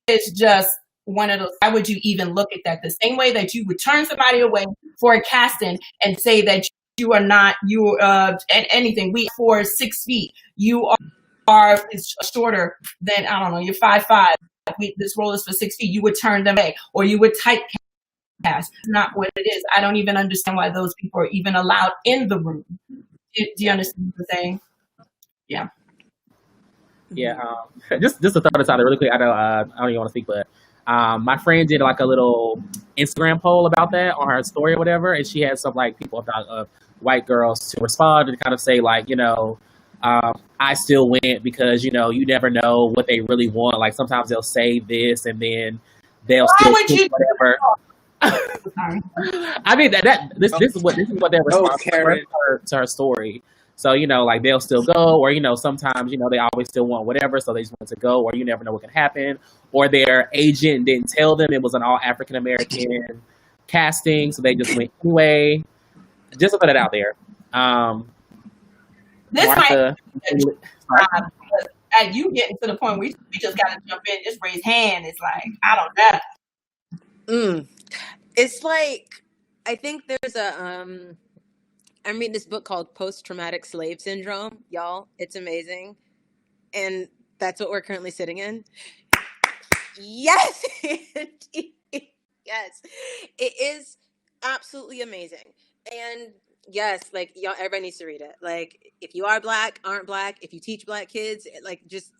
It's just one of those. Why would you even look at that? The same way that you would turn somebody away for a casting and say that you are not, anything. We for 6 feet. You are shorter than, I don't know, you're 5'5". This role is for 6 feet. You would turn them away, or you would typecast. It's not what it is. I don't even understand why those people are even allowed in the room. Do you understand what I'm saying? Yeah. Yeah. Just to throw this out there really quick. I don't even want to speak, but my friend did like a little Instagram poll about that on her story or whatever, and she had some like people about white girls to respond and kind of say like, I still went because you never know what they really want. Like sometimes they'll say this and then they'll still think whatever. I mean this is what their response to her story. So, like they'll still go, or, sometimes, they always still want whatever. So they just want to go, or you never know what can happen. Or their agent didn't tell them it was an all African-American casting. So they just went anyway. Just to put it out there. This Martha, might, you getting to the point where we just got to jump in, just raise hand. It's like, I don't know. It's like, I think there's I'm reading this book called Post-Traumatic Slave Syndrome. Y'all, it's amazing. And that's what we're currently sitting in. Yes. Yes. It is absolutely amazing. And yes, like, y'all, everybody needs to read it. Like, if you are Black, aren't Black, if you teach Black kids, like, just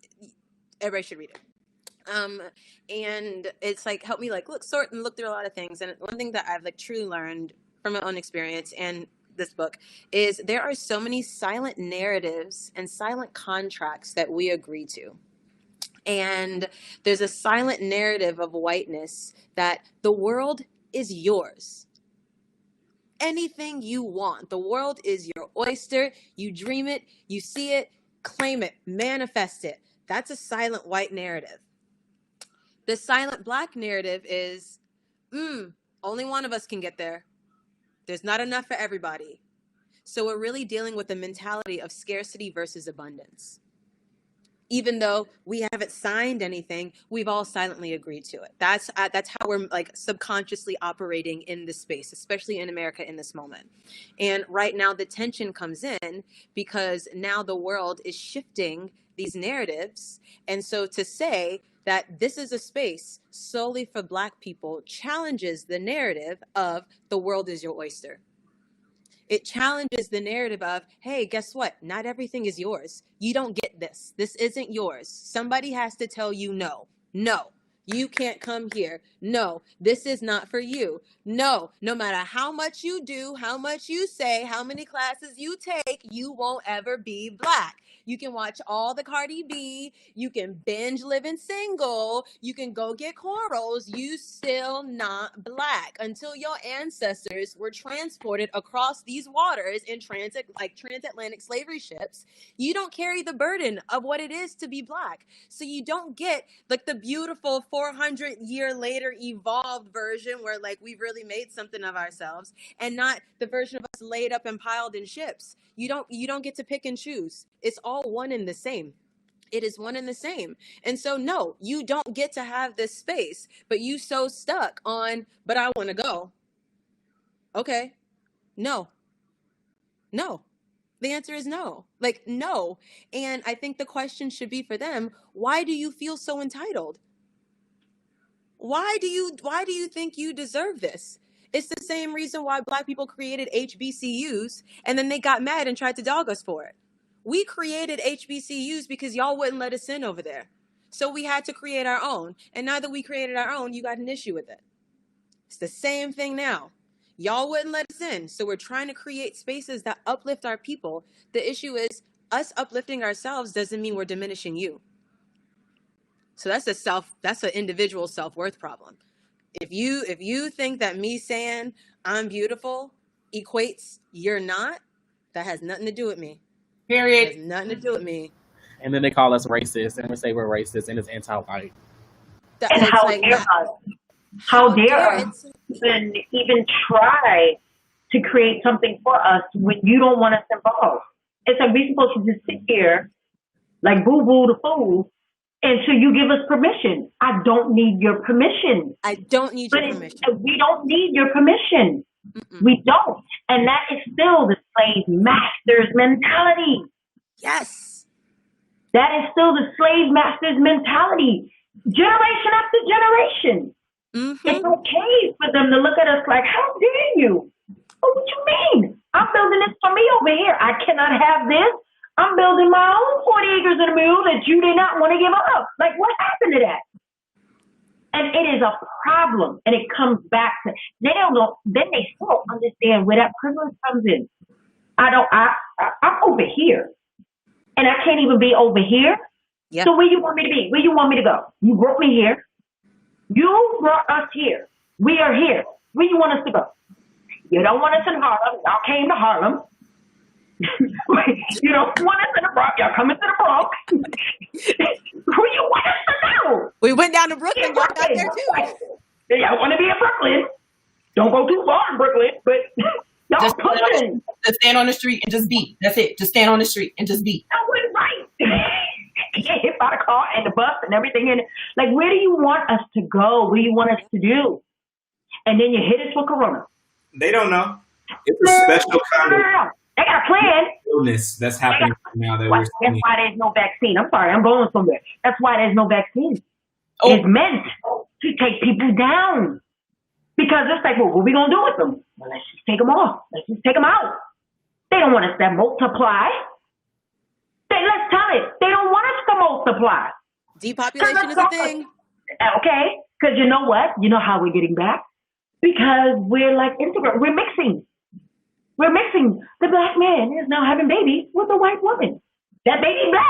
everybody should read it. And it's like, help me like sort and look through a lot of things. And one thing that I've like truly learned from my own experience and this book is there are so many silent narratives and silent contracts that we agree to. And there's a silent narrative of whiteness that the world is yours. Anything you want. The world is your oyster. You dream it, you see it, claim it, manifest it. That's a silent white narrative. The silent Black narrative is, only one of us can get there. There's not enough for everybody. So we're really dealing with the mentality of scarcity versus abundance. Even though we haven't signed anything, we've all silently agreed to it. That's how we're like subconsciously operating in this space, especially in America in this moment. And right now the tension comes in because now the world is shifting these narratives. And so to say that this is a space solely for Black people challenges the narrative of the world is your oyster. It challenges the narrative of, hey, guess what? Not everything is yours. You don't get this. This isn't yours. Somebody has to tell you no. No, You can't come here. No, this is not for you. No, no matter how much you do, how much you say, how many classes you take, you won't ever be Black. You can watch all the Cardi B. You can binge Living Single. You can go get cornrows. You still not Black until your ancestors were transported across these waters in transatlantic slavery ships. You don't carry the burden of what it is to be Black. So you don't get like the beautiful 400-year later evolved version where like we've really made something of ourselves, and not the version of us laid up and piled in ships. You don't get to pick and choose. It's all one and the same. It is one and the same. And so, no, you don't get to have this space, but you so stuck on, but I want to go. Okay. No. The answer is no. Like, no. And I think the question should be for them, why do you feel so entitled? Why do you think you deserve this? It's the same reason why Black people created HBCUs and then they got mad and tried to dog us for it. We created HBCUs because y'all wouldn't let us in over there. So we had to create our own. And now that we created our own, you got an issue with it. It's the same thing now. Y'all wouldn't let us in. So we're trying to create spaces that uplift our people. The issue is us uplifting ourselves doesn't mean we're diminishing you. So that's an individual self-worth problem. If you think that me saying I'm beautiful equates you're not, that has nothing to do with me. Period. It has nothing to do with me. And then they call us racist, and we say we're racist, and it's anti-white. And how dare us even try to create something for us when you don't want us involved? It's like we're supposed to just sit here like boo-boo the fool until you give us permission. I don't need your permission. I don't need your permission. We don't need your permission. Mm-mm. We don't. And that is still the slave master's mentality. Yes. That is still the slave master's mentality. Generation after generation. Mm-hmm. It's okay for them to look at us like, how dare you? Oh, what you mean? I'm building this for me over here. I cannot have this. I'm building my own 40 acres and a mule that you did not want to give up. Like, what happened to that? And it is a problem. And it comes back to, they don't know, then they still don't understand where that privilege comes in. I'm over here. And I can't even be over here. Yeah. So where you want me to be? Where you want me to go? You brought me here. You brought us here. We are here. Where you want us to go? You don't want us in Harlem. Y'all came to Harlem. You don't want us in the Bronx. Y'all coming to the Bronx. Who you want us to know? We went down to Brooklyn. Y'all got there too. Y'all want to be in Brooklyn. Don't go too far in Brooklyn, but y'all Just pushing. stand on the street and just beat. That's it. Just stand on the street and just beat. That was right. Get hit by the car and the bus and everything in it. Like, where do you want us to go? What do you want us to do? And then you hit us with Corona. They don't know. It's a special kind of They got a plan. illness that's happening right now that we're That's seeing. why there's no vaccine. I'm sorry, I'm going somewhere. That's why there's no vaccine. Oh. It's meant to take people down. Because it's like, well, what are we going to do with them? Well, let's just take them off. Let's just take them out. They don't want us to multiply. Let's tell it. They don't want us to multiply. Depopulation is a thing. Okay, because you know what? You know how we're getting back? Because we're like integrated. We're mixing. We're mixing. The black man is now having babies with a white woman. That baby black.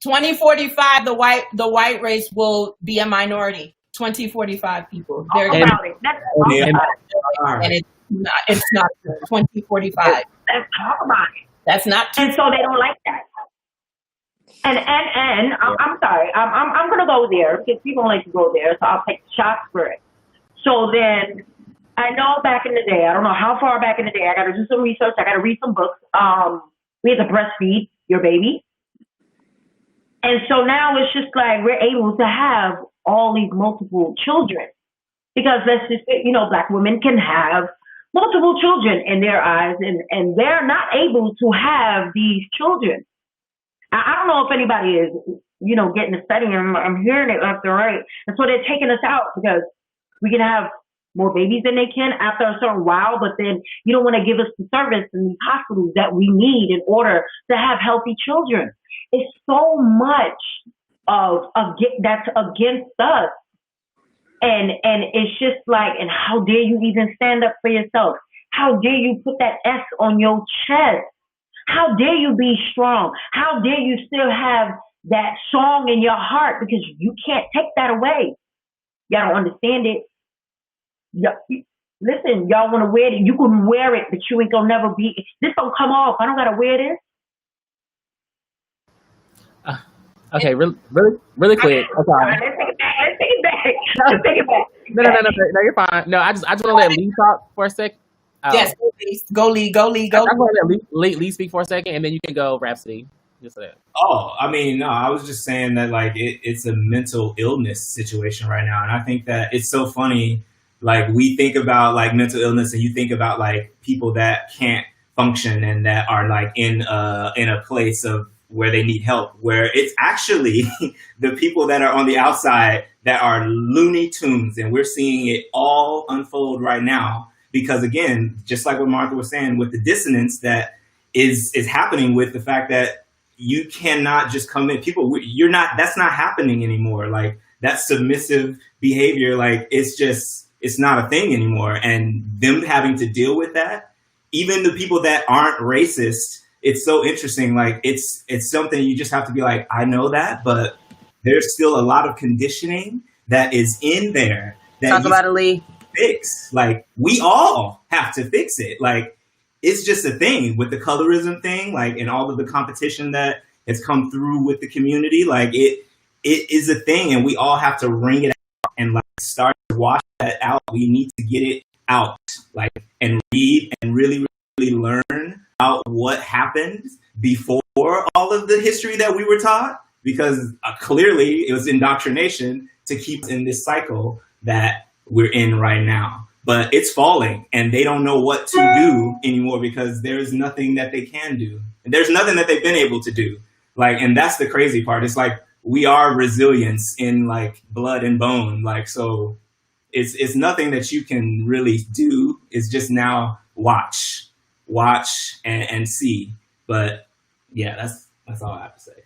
2045, the white race will be a minority. 2045 people. Talk about it. Let's talk about it. And it's not 2045. Let's talk about it. That's not And so they don't like that. And I'm sorry. I'm gonna go there because people don't like to go there, so I'll take shots for it. So then, I know back in the day, I don't know how far back in the day, I got to do some research, I got to read some books. We had to breastfeed your baby. And so now it's just like we're able to have all these multiple children. Because let's just say, black women can have multiple children in their eyes, and they're not able to have these children. I don't know if anybody is, getting a study, and I'm hearing it left and right. And so they're taking us out because we can have more babies than they can after a certain while, but then you don't want to give us the service in these hospitals that we need in order to have healthy children. It's so much of that's against us And it's just like, and how dare you even stand up for yourself? How dare you put that S on your chest? How dare you be strong? How dare you still have that song in your heart? Because you can't take that away. Y'all don't understand it. Listen, y'all want to wear it. You can wear it, but you ain't gonna never be. This don't come off. I don't gotta wear this. Okay, really quick. Okay. Let's take it back. Let's take it back. Let's take it back. No, you're fine. No, I just want to let Lee talk for a sec. Yes, go Lee. I'm going to let Lee speak for a second, and then you can go Rhapsody. Just for that. Oh, I mean, no, I was just saying that like it's a mental illness situation right now, and I think that it's so funny. Like we think about like mental illness, and you think about like people that can't function and that are like in a place of where they need help, where it's actually the people that are on the outside that are Looney Tunes, and we're seeing it all unfold right now. Because again, just like what Martha was saying, with the dissonance that is happening with the fact that you cannot just come in, that's not happening anymore. Like that submissive behavior, like it's not a thing anymore. And them having to deal with that, even the people that aren't racist, it's so interesting. Like it's something you just have to be like, I know that, but there's still a lot of conditioning that is in there that Talk about it, Lee. Fix. Like we all have to fix it. Like it's just a thing with the colorism thing, like, and all of the competition that has come through with the community. Like it is a thing, and we all have to wring it out and like start to wash that out. We need to get it out, like, and read and really, really learn about what happened before all of the history that we were taught, because clearly it was indoctrination to keep us in this cycle that we're in right now. But it's falling, and they don't know what to do anymore because there's nothing that they can do. And there's nothing that they've been able to do. Like, and that's the crazy part. It's like we are resilience in like blood and bone. Like, so it's nothing that you can really do. It's just now watch and see. But yeah, that's all I have to say.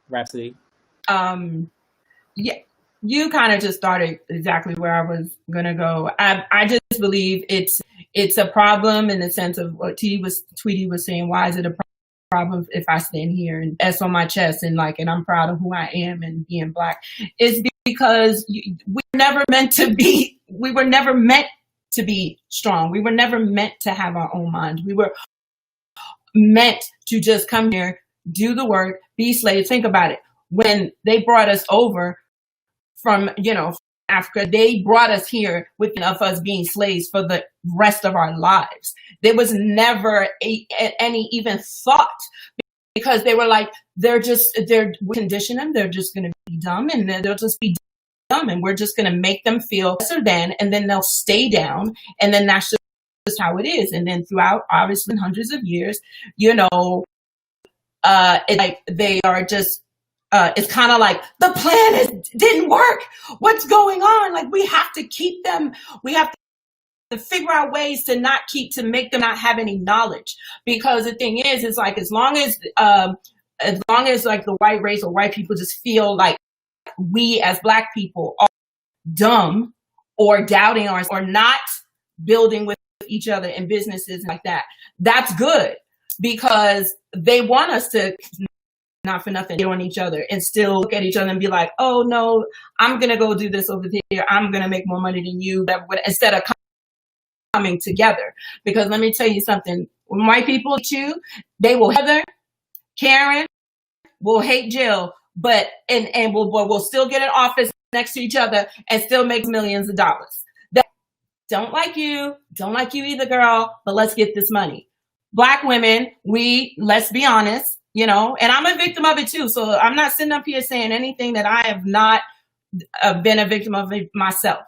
Rhapsody. Yeah. You kind of just started exactly where I was gonna go. I just believe it's a problem in the sense of what Tweety was saying. Why is it a problem if I stand here and S on my chest and I'm proud of who I am and being Black? It's because we were never meant to be strong. We were never meant to have our own minds. We were meant to just come here, do the work, be slaves. Think about it. When they brought us over from, Africa, they brought us here with enough of us being slaves for the rest of our lives. There was never any even thought, because they were like, we condition them, they're just going to be dumb, and they'll just be dumb, and we're just going to make them feel lesser than, and then they'll stay down, and then that's just how it is. And then throughout, obviously, hundreds of years, it's like they are just, it's kind of like the plan didn't work. What's going on? Like we have to keep them. We have to figure out ways to make them not have any knowledge. Because the thing is like as long as like the white race or white people just feel like we as Black people are dumb or doubting or not building with each other in businesses like that, that's good, because they want us to, not for nothing, on each other and still look at each other and be like, oh no, I'm gonna go do this over here, I'm gonna make more money than you, instead of coming together. Because let me tell you something, when white people hate you, they will Heather, Karen will hate Jill, but and we'll still get an office next to each other and still make millions of dollars. They don't like you either, girl, but let's get this money. Black women, let's be honest, and I'm a victim of it too. So I'm not sitting up here saying anything that I have not been a victim of it myself,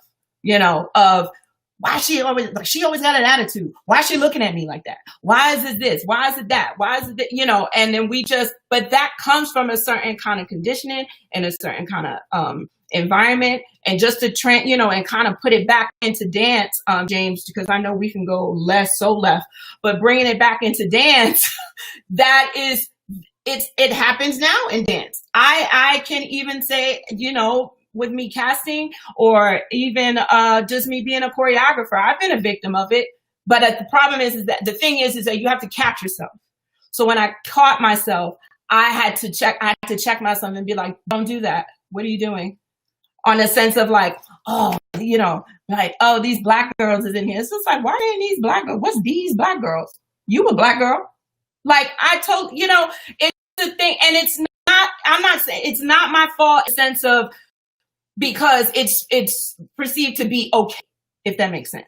of why she always got an attitude. Why is she looking at me like that? Why is it this? Why is it that? Why is it that? And then but that comes from a certain kind of conditioning and a certain kind of environment, and just to and kind of put it back into dance, James, because I know we can go so left, but bringing it back into dance, that is, it happens now in dance. I can even say, with me casting, or even just me being a choreographer. I've been a victim of it. But the problem is that the thing is that you have to catch yourself. So when I caught myself, I had to check myself and be like, don't do that. What are you doing? On a sense of like, oh, you know, like, oh, these black girls is in here. It's just like, why ain't these black girls? What's these black girls? You a black girl. Like I told, you know, it's the thing. And it's not, I'm not saying it's not my fault in the sense of, because it's perceived to be okay, if that makes sense.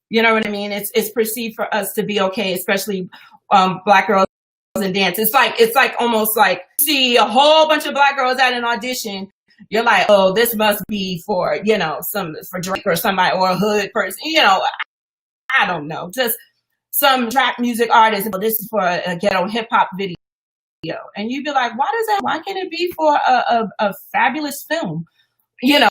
You know what I mean? It's perceived for us to be okay, especially black girls in dance. It's like almost like see a whole bunch of black girls at an audition. You're like, oh, this must be for, you know, for Drake or somebody or a hood person. You know, I don't know, just some trap music artist. Well, this is for a ghetto hip hop video, and you'd be like, why can't it be for a fabulous film? You know,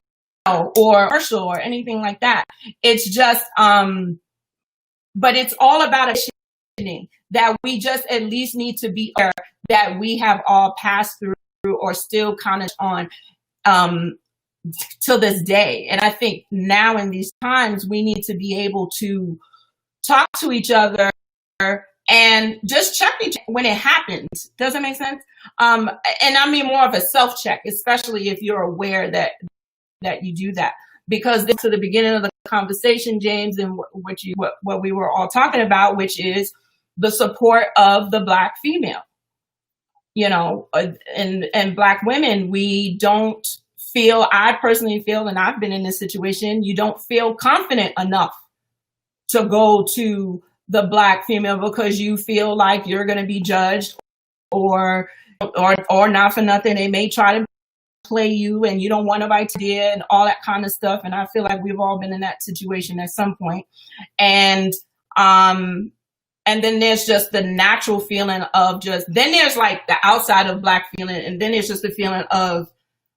or commercial or anything like that. It's just, but it's all about understanding that we just at least need to be aware that we have all passed through or still kind of on till this day. And I think now in these times, we need to be able to talk to each other and just check when it happens. Does that make sense? And I mean more of a self-check, especially if you're aware that you do that. Because to the beginning of the conversation, James, and what we were all talking about, which is the support of the Black female, you know, and Black women, we don't feel, I personally feel, and I've been in this situation, you don't feel confident enough to go to the Black female because you feel like you're going to be judged or not for nothing. They may try to play you and you don't want nobody to do it and all that kind of stuff. And I feel like we've all been in that situation at some point. And then there's just the natural feeling of then there's like the outside of Black feeling. And then there's just the feeling of,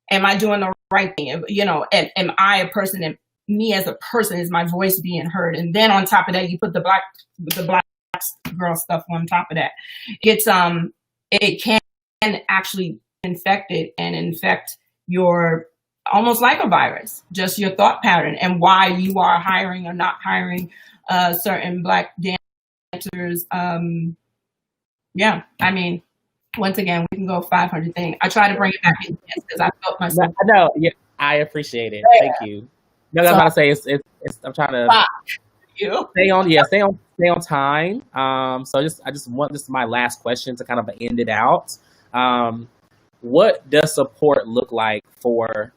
am I doing the right thing? You know, and am I a person, and me as a person, is my voice being heard? And then on top of that, you put the black girl stuff on top of that. It's, it can actually infect it and infect your, almost like a virus, just your thought pattern and why you are hiring or not hiring certain Black dancers. Yeah, I mean, once again, we can go 500 things. I try to bring it back in because I felt myself. I know. Yeah, I appreciate it. Yeah. Thank you. No, I'm about to say it's I'm trying to stay on time. So I just want, this is my last question to kind of end it out. What does support look like for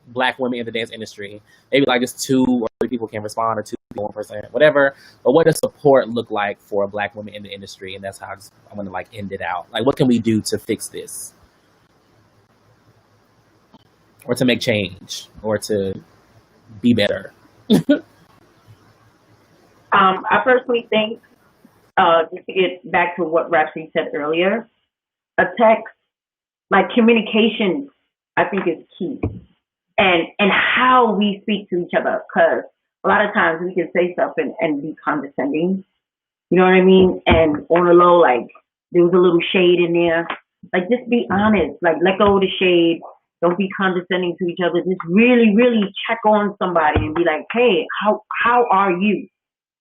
Black women in the dance industry? Maybe like just 2 or 3 people can respond, or 2 people, 1%, whatever. But what does support look like for Black women in the industry? And that's how I'm going to like end it out. Like, what can we do to fix this, or to make change, or to be better? I personally think, just to get back to what Rhapsody said earlier, a text, like communication, I think is key. And how we speak to each other, because a lot of times we can say stuff and be condescending, you know what I mean? And on the low, like, there was a little shade in there. Like, just be honest, like, let go of the shade. Don't be condescending to each other. Just really, really check on somebody and be like, hey, how are you?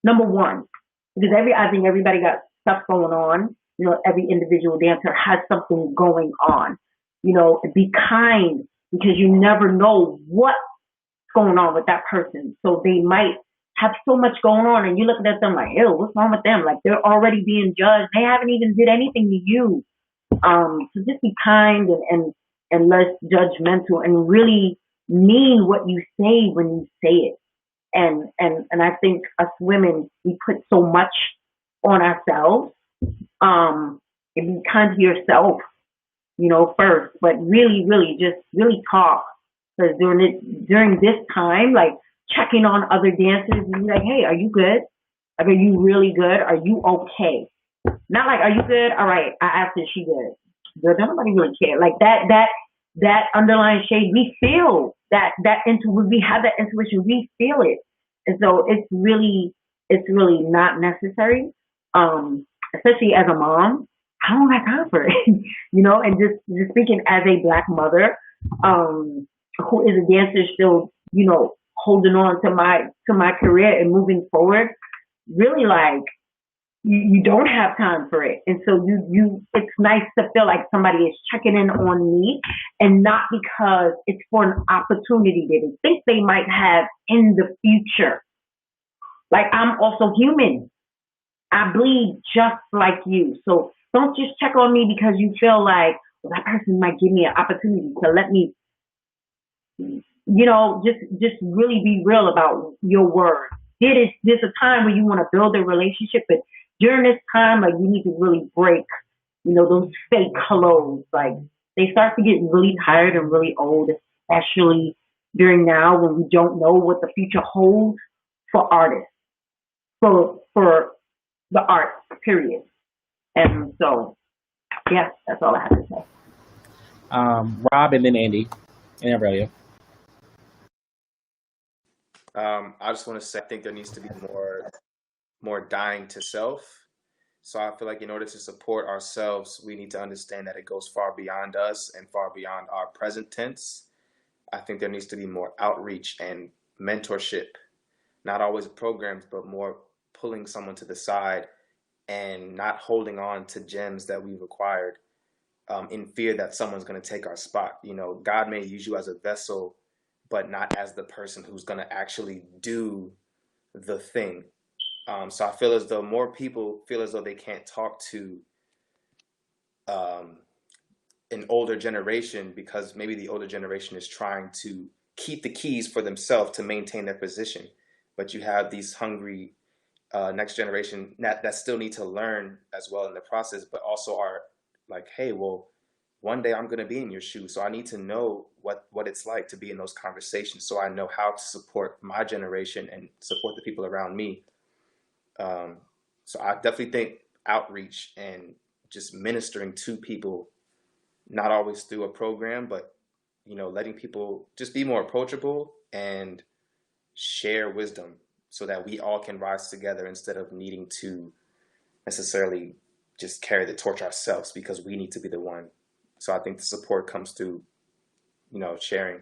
Number one, because I think everybody got stuff going on. You know, every individual dancer has something going on. You know, be kind, because you never know what's going on with that person. So they might have so much going on, and you looking at them like, ew, what's wrong with them? Like, they're already being judged. They haven't even did anything to you. So just be kind and less judgmental, and really mean what you say when you say it. And I think us women, we put so much on ourselves. And be kind to yourself, you know, first, but really, really just really talk. Because during this time, like, checking on other dancers and be like, hey, are you good? Like, are you really good? Are you okay? Not like, are you good? All right, I asked her, she good. Good, nobody really care. Like that underlying shade, we feel that we have that intuition, we feel it. And so it's really not necessary. Especially as a mom, I don't have time for it, you know, and just speaking as a Black mother, who is a dancer still, holding on to my career and moving forward, really like you don't have time for it. And so it's nice to feel like somebody is checking in on me, and not because it's for an opportunity that they think they might have in the future. Like, I'm also human. I bleed just like you. So don't just check on me because you feel like, well, that person might give me an opportunity to let me, just really be real about your word. There's a time where you want to build a relationship, but during this time, like, you need to really break, those fake hellos. Like, they start to get really tired and really old, especially during now when we don't know what the future holds for artists, for the art, period. And so, yeah, that's all I have to say. Rob and then Andy and Aurelia. I just want to say, I think there needs to be more dying to self. So I feel like in order to support ourselves, we need to understand that it goes far beyond us and far beyond our present tense. I think there needs to be more outreach and mentorship, not always programs, but more pulling someone to the side and not holding on to gems that we've acquired in fear that someone's going to take our spot. God may use you as a vessel, but not as the person who's going to actually do the thing. So I feel as though more people feel as though they can't talk to an older generation because maybe the older generation is trying to keep the keys for themselves to maintain their position. But you have these hungry next generation that still need to learn as well in the process, but also are like, hey, well, one day I'm going to be in your shoes. So I need to know what it's like to be in those conversations. So I know how to support my generation and support the people around me. So I definitely think outreach and just ministering to people, not always through a program, but, letting people just be more approachable and share wisdom so that we all can rise together instead of needing to necessarily just carry the torch ourselves because we need to be the one. So I think the support comes through, sharing.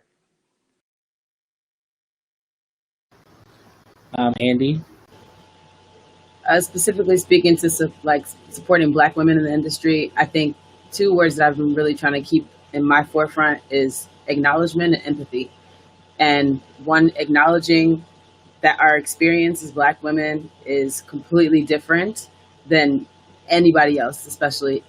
Andy? Specifically speaking to supporting Black women in the industry, I think two words that I've been really trying to keep in my forefront is acknowledgement and empathy. And one, acknowledging that our experience as Black women is completely different than anybody else, especially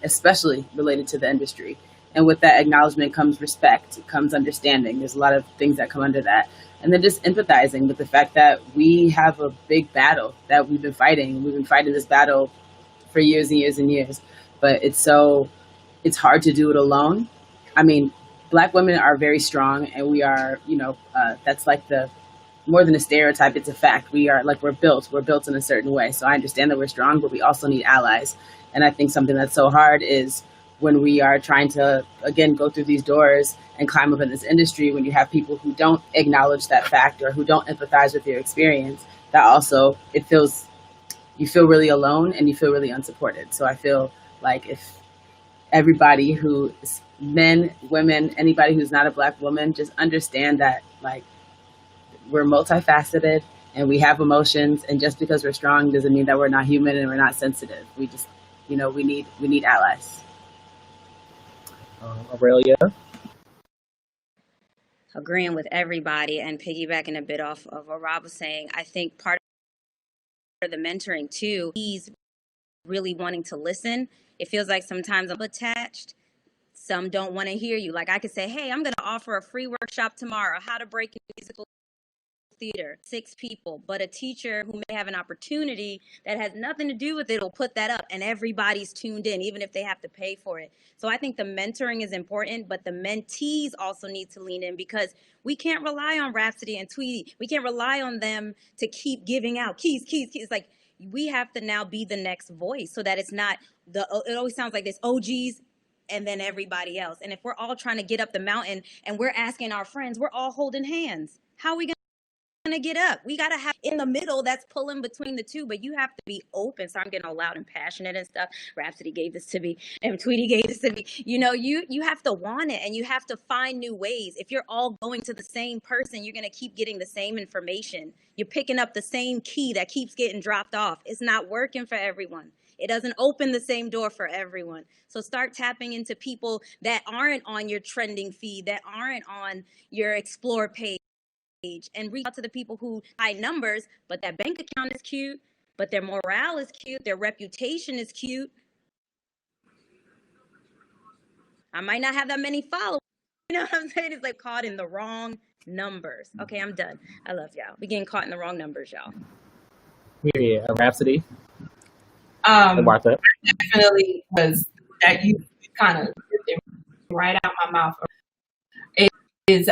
related to the industry. And with that acknowledgement comes respect, comes understanding. There's a lot of things that come under that. And then just empathizing with the fact that we have a big battle that we've been fighting. We've been fighting this battle for years and years and years. But it's hard to do it alone. I mean, Black women are very strong, and we are, that's like more than a stereotype, it's a fact. We're built in a certain way. So I understand that we're strong, but we also need allies. And I think something that's so hard is when we are trying to, again, go through these doors and climb up in this industry, when you have people who don't acknowledge that fact or who don't empathize with your experience, that also, you feel really alone and you feel really unsupported. So I feel like if everybody who is men, women, anybody who's not a Black woman, just understand that, like, we're multifaceted and we have emotions, and just because we're strong doesn't mean that we're not human and we're not sensitive. We just, we need allies. Aurelia? Agreeing with everybody and piggybacking a bit off of what Rob was saying, I think part of the mentoring too, he's really wanting to listen. It feels like sometimes I'm attached. Some don't want to hear you. Like, I could say, hey, I'm going to offer a free workshop tomorrow, how to break musical theater, 6 people, but a teacher who may have an opportunity that has nothing to do with it will put that up and everybody's tuned in, even if they have to pay for it. So I think the mentoring is important, but the mentees also need to lean in, because we can't rely on Rhapsody and Tweety. We can't rely on them to keep giving out keys. It's like, we have to now be the next voice, so that it's not it always sounds like this OGs and then everybody else. And if we're all trying to get up the mountain and we're asking our friends, we're all holding hands. How are we going to get up. We got to have in the middle that's pulling between the two, but you have to be open. So I'm getting all loud and passionate and stuff. Rhapsody gave this to me and Tweety gave this to me. You know, you have to want it and you have to find new ways. If you're all going to the same person, you're going to keep getting the same information. You're picking up the same key that keeps getting dropped off. It's not working for everyone. It doesn't open the same door for everyone. So start tapping into people that aren't on your trending feed, that aren't on your explore page, and reach out to the people who high numbers, but that bank account is cute, but their morale is cute, their reputation is cute. I might not have that many followers. You know what I'm saying? It's like caught in the wrong numbers. Okay, I'm done. I love y'all. We getting caught in the wrong numbers, y'all. Yeah, Rhapsody. Martha. Definitely was that you kind of right out my mouth. It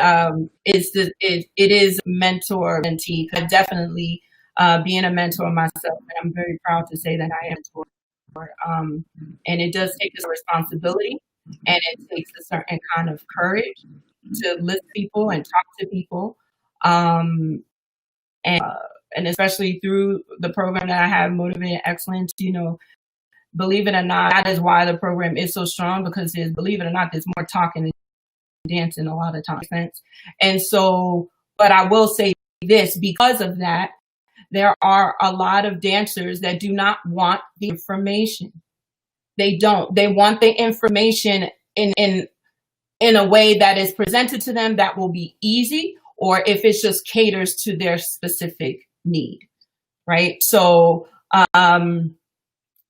is mentor mentee. Definitely being a mentor myself, and I'm very proud to say that I am a mentor. And it does take a responsibility, and it takes a certain kind of courage to listen to people and talk to people, and especially through the program that I have, Motivated Excellence. You know, believe it or not, that is why the program is so strong, because believe it or not, there's more talking than dancing a lot of times. And so, but I will say this, because of that, there are a lot of dancers that do not want the information. They don't. They want the information in a way that is presented to them that will be easy, or if it just caters to their specific need, right? So,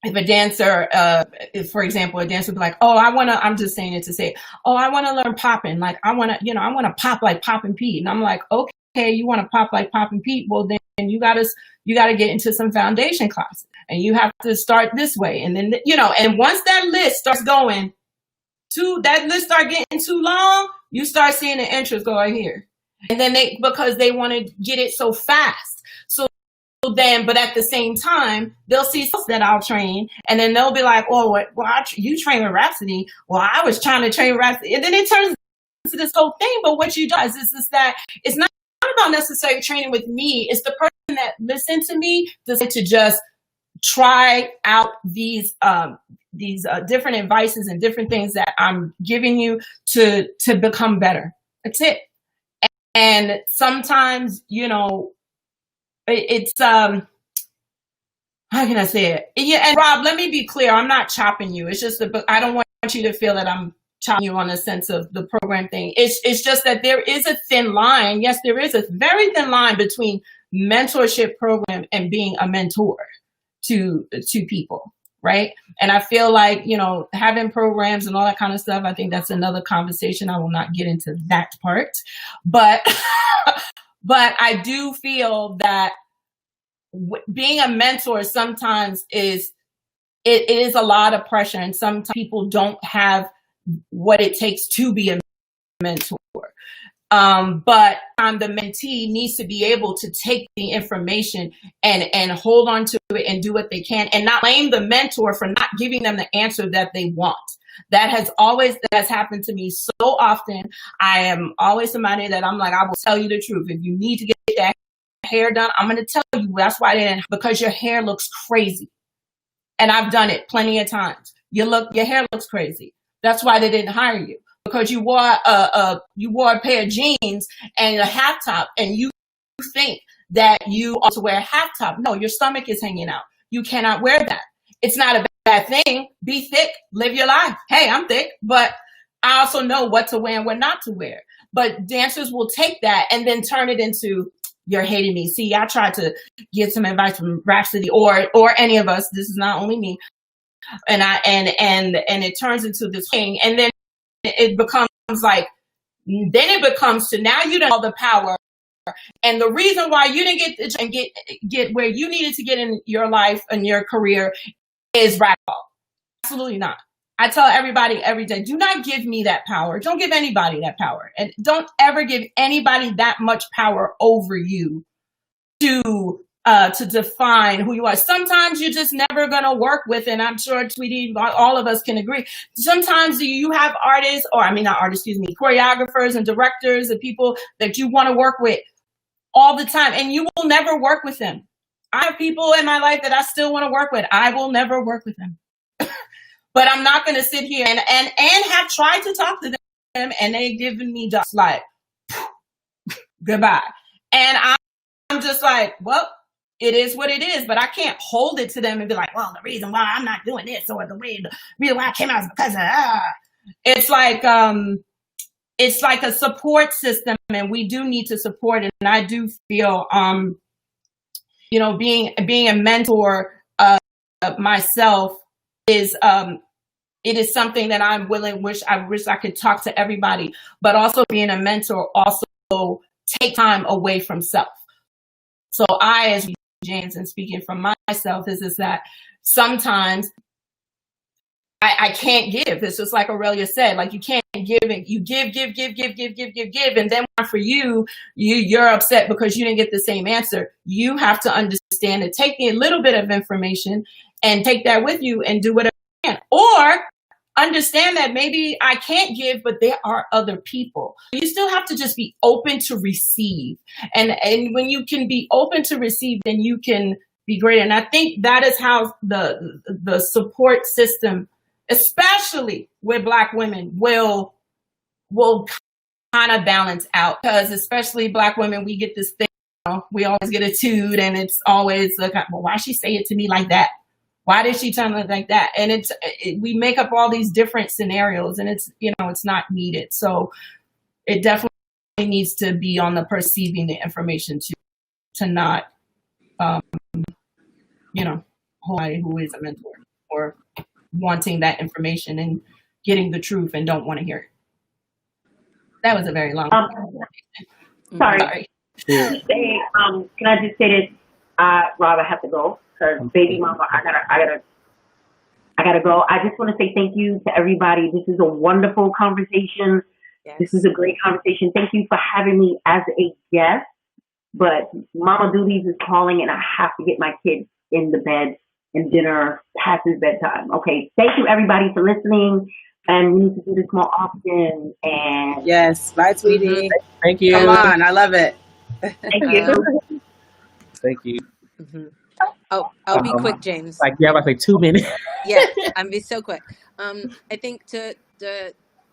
if a dancer, if, for example, a dancer would be like, oh, I'm just saying it to say, oh, I want to learn popping. Like, I want to pop like Poppin' Pete. And I'm like, okay, you want to pop like Poppin' Pete? Well, then you got to get into some foundation classes, and you have to start this way. And then, and once that list starts going start getting too long, you start seeing the interest go right here. And then because they want to get it so fast. Then, but at the same time, they'll see that I'll train, and then they'll be like, "Oh, you train with Rhapsody? Well, I was trying to train Rhapsody," and then it turns into this whole thing. But what you do is that it's not about necessarily training with me. It's the person that listened to me to just try out these different advices and different things that I'm giving you to become better. That's it. And sometimes, it's how can I say it? Yeah, and Rob, let me be clear. I'm not chopping you. It's just I don't want you to feel that I'm chopping you on the sense of the program thing. It's just that there is a thin line. Yes, there is a very thin line between mentorship program and being a mentor to people, right? And I feel like, having programs and all that kind of stuff, I think that's another conversation. I will not get into that part, but but I do feel that being a mentor sometimes it is a lot of pressure, and sometimes people don't have what it takes to be a mentor. But the mentee needs to be able to take the information and hold on to it and do what they can, and not blame the mentor for not giving them the answer that they want. That has happened to me so often. I am always somebody that I'm like, I will tell you the truth. If you need to get that hair done, I'm going to tell you that's why because your hair looks crazy. And I've done it plenty of times. Your hair looks crazy. That's why they didn't hire you, because you wore a pair of jeans and a half top, and you think that you ought to wear a half top. No, your stomach is hanging out. You cannot wear that. It's not a bad thing. Be thick, live your life. Hey, I'm thick, but I also know what to wear and what not to wear. But dancers will take that and then turn it into, you're hating me. See, I tried to get some advice from Rhapsody or any of us. This is not only me. And it turns into this thing. And then it becomes to now you don't have all the power. And the reason why you didn't get where you needed to get in your life and your career is radical. Absolutely not. I tell everybody every day, do not give me that power. Don't give anybody that power. And don't ever give anybody that much power over you to define who you are. Sometimes you're just never going to work with, and I'm sure Tweety, all of us can agree. Sometimes you have choreographers and directors and people that you want to work with. all the time, and you will never work with them. I have people in my life that I still want to work with. I will never work with them. But I'm not going to sit here and have tried to talk to them, and they've given me just like, goodbye. And I'm just like, well, it is what it is, but I can't hold it to them and be like, well, the reason why I'm not doing this or the reason why I came out is because of, it's like a support system, and we do need to support it. And I do feel, being a mentor myself is, it is something that I wish I could talk to everybody, but also being a mentor also take time away from self. So as James, and speaking from myself, is that sometimes I can't give. It's just like Aurelia said, like you can't give it. You give, and then for you're upset because you didn't get the same answer. You have to understand and take a little bit of information and take that with you and do whatever you can. Or understand that maybe I can't give, but there are other people. You still have to just be open to receive. And when you can be open to receive, then you can be great. And I think that is how the support system, especially with Black women, will kind of balance out. Because especially Black women, we get this thing, we always get a toot, and it's always like, well, why she say it to me like that? Why did she turn it like that? And we make up all these different scenarios, and it's not needed. So it definitely needs to be on the perceiving the information to not, who is a mentor or wanting that information and getting the truth and don't want to hear it. That was a very long. Sorry. Can I just say this? Rob, I have to go. Baby mama, I gotta go. I just want to say thank you to everybody. This is a wonderful conversation. Yes. This is a great conversation. Thank you for having me as a guest. But Mama Duties is calling, and I have to get my kids in the bed and dinner past his bedtime. Okay. Thank you everybody for listening. And we need to do this more often. And yes, bye, sweetie. Thank you. Come on, I love it. Thank you. Thank you. Mm-hmm. Oh, I'll be quick, James. Like, yeah, I say 2 minutes. Yeah, I'm be so quick. I think to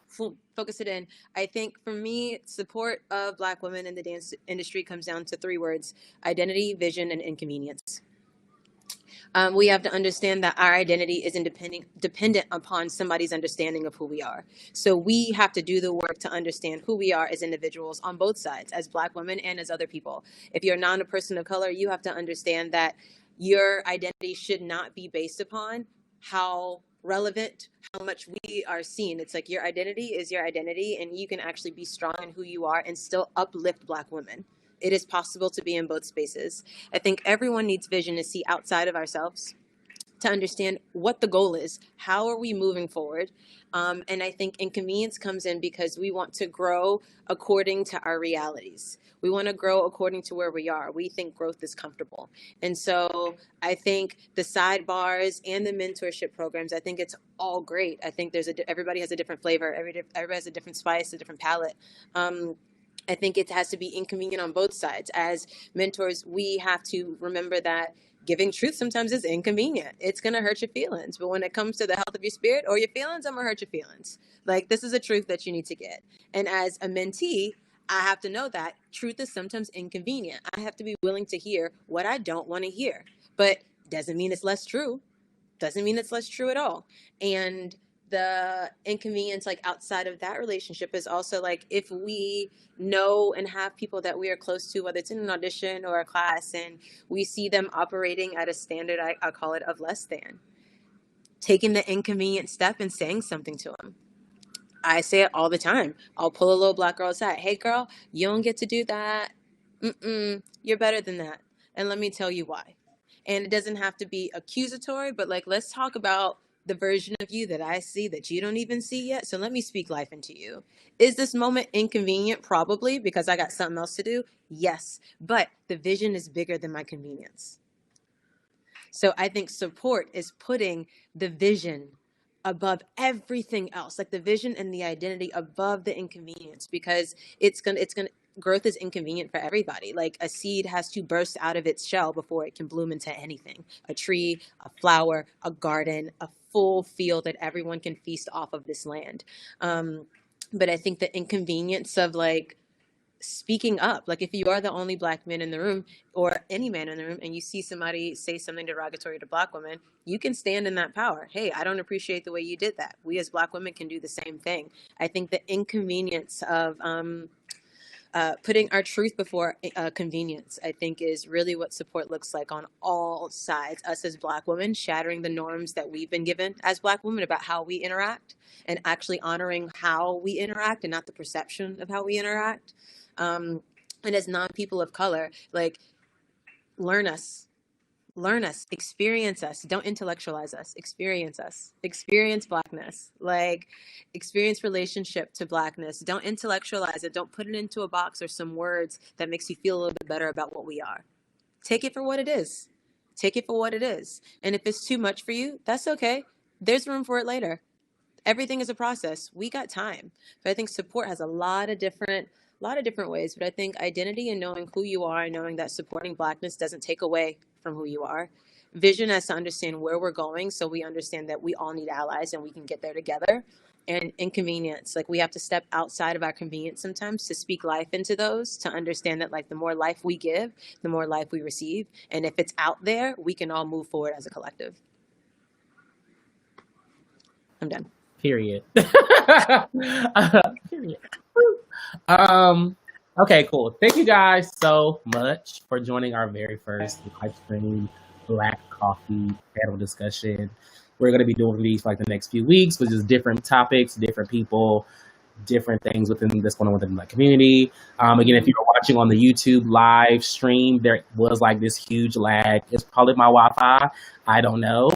focus it in, I think for me, support of Black women in the dance industry comes down to 3 words: identity, vision, and inconvenience. We have to understand that our identity isn't dependent upon somebody's understanding of who we are. So we have to do the work to understand who we are as individuals on both sides, as Black women and as other people. If you're not a person of color, you have to understand that your identity should not be based upon how relevant, how much we are seen. It's like your identity is your identity, and you can actually be strong in who you are and still uplift Black women. It is possible to be in both spaces. I think everyone needs vision to see outside of ourselves, to understand what the goal is. How are we moving forward? And I think inconvenience comes in because we want to grow according to our realities. We want to grow according to where we are. We think growth is comfortable. And so I think the sidebars and the mentorship programs, I think it's all great. I think everybody has a different flavor. Everybody has a different spice, a different palate. I think it has to be inconvenient on both sides. As mentors, we have to remember that giving truth sometimes is inconvenient. It's going to hurt your feelings. But when it comes to the health of your spirit or your feelings, I'm going to hurt your feelings. Like, this is a truth that you need to get. And as a mentee, I have to know that truth is sometimes inconvenient. I have to be willing to hear what I don't want to hear. But doesn't mean it's less true. Doesn't mean it's less true at all. And the inconvenience, like outside of that relationship, is also like if we know and have people that we are close to, whether it's in an audition or a class, and we see them operating at a standard, I call it, of less than, taking the inconvenient step and saying something to them. I say it all the time. I'll pull a little Black girl aside. Hey girl, you don't get to do that. You're better than that. And let me tell you why. And it doesn't have to be accusatory, but like, let's talk about the version of you that I see that you don't even see yet. So let me speak life into you. Is this moment inconvenient? Probably, because I got something else to do. Yes. But the vision is bigger than my convenience. So I think support is putting the vision above everything else, like the vision and the identity above the inconvenience, because it's gonna growth is inconvenient for everybody. Like a seed has to burst out of its shell before it can bloom into anything. A tree, a flower, a garden, a full field that everyone can feast off of this land. But I think the inconvenience of like speaking up, like if you are the only Black man in the room or any man in the room and you see somebody say something derogatory to Black women, you can stand in that power. Hey, I don't appreciate the way you did that. We as Black women can do the same thing. I think the inconvenience of putting our truth before convenience, I think, is really what support looks like on all sides. Us as Black women, shattering the norms that we've been given as Black women about how we interact, and actually honoring how we interact and not the perception of how we interact. And as non-people of color, like, learn us, experience us, don't intellectualize us, experience Blackness, like experience relationship to Blackness, don't intellectualize it, don't put it into a box or some words that makes you feel a little bit better about what we are. Take it for what it is. And if it's too much for you, that's okay. There's room for it later. Everything is a process. We got time. But I think support has a lot of different ways, but I think identity and knowing who you are and knowing that supporting Blackness doesn't take away from who you are. Vision as to understand where we're going, so we understand that we all need allies and we can get there together. And inconvenience, like we have to step outside of our convenience sometimes to speak life into those, to understand that like the more life we give, the more life we receive. And if it's out there, we can all move forward as a collective. I'm done. Period. Period. Okay, cool. Thank you guys so much for joining our very first live stream Black Coffee panel discussion. We're going to be doing these for like the next few weeks with just different topics, different people, different things within this going on within the community. Again, if you're watching on the YouTube live stream, there was like this huge lag. It's probably my Wi-Fi. I don't know,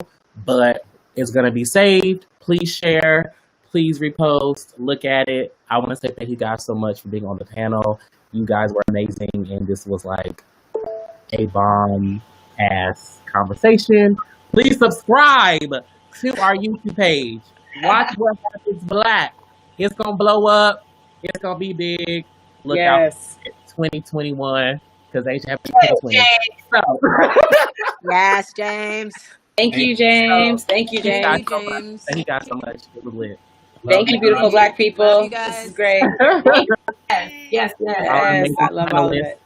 but it's going to be saved. Please share. Please repost. Look at it. I want to say thank you guys so much for being on the panel. You guys were amazing, and this was like a bomb-ass conversation. Please subscribe to our YouTube page. Watch What Happens Black. It's going to blow up. It's going to be big. Look out for 2021 because they have 2020. So. Yes, James. Thank you, James. Thank you, James. Thank you guys so much. It was lit. Thank you, beautiful Black people. You guys. This is great. Yes. I love all of it.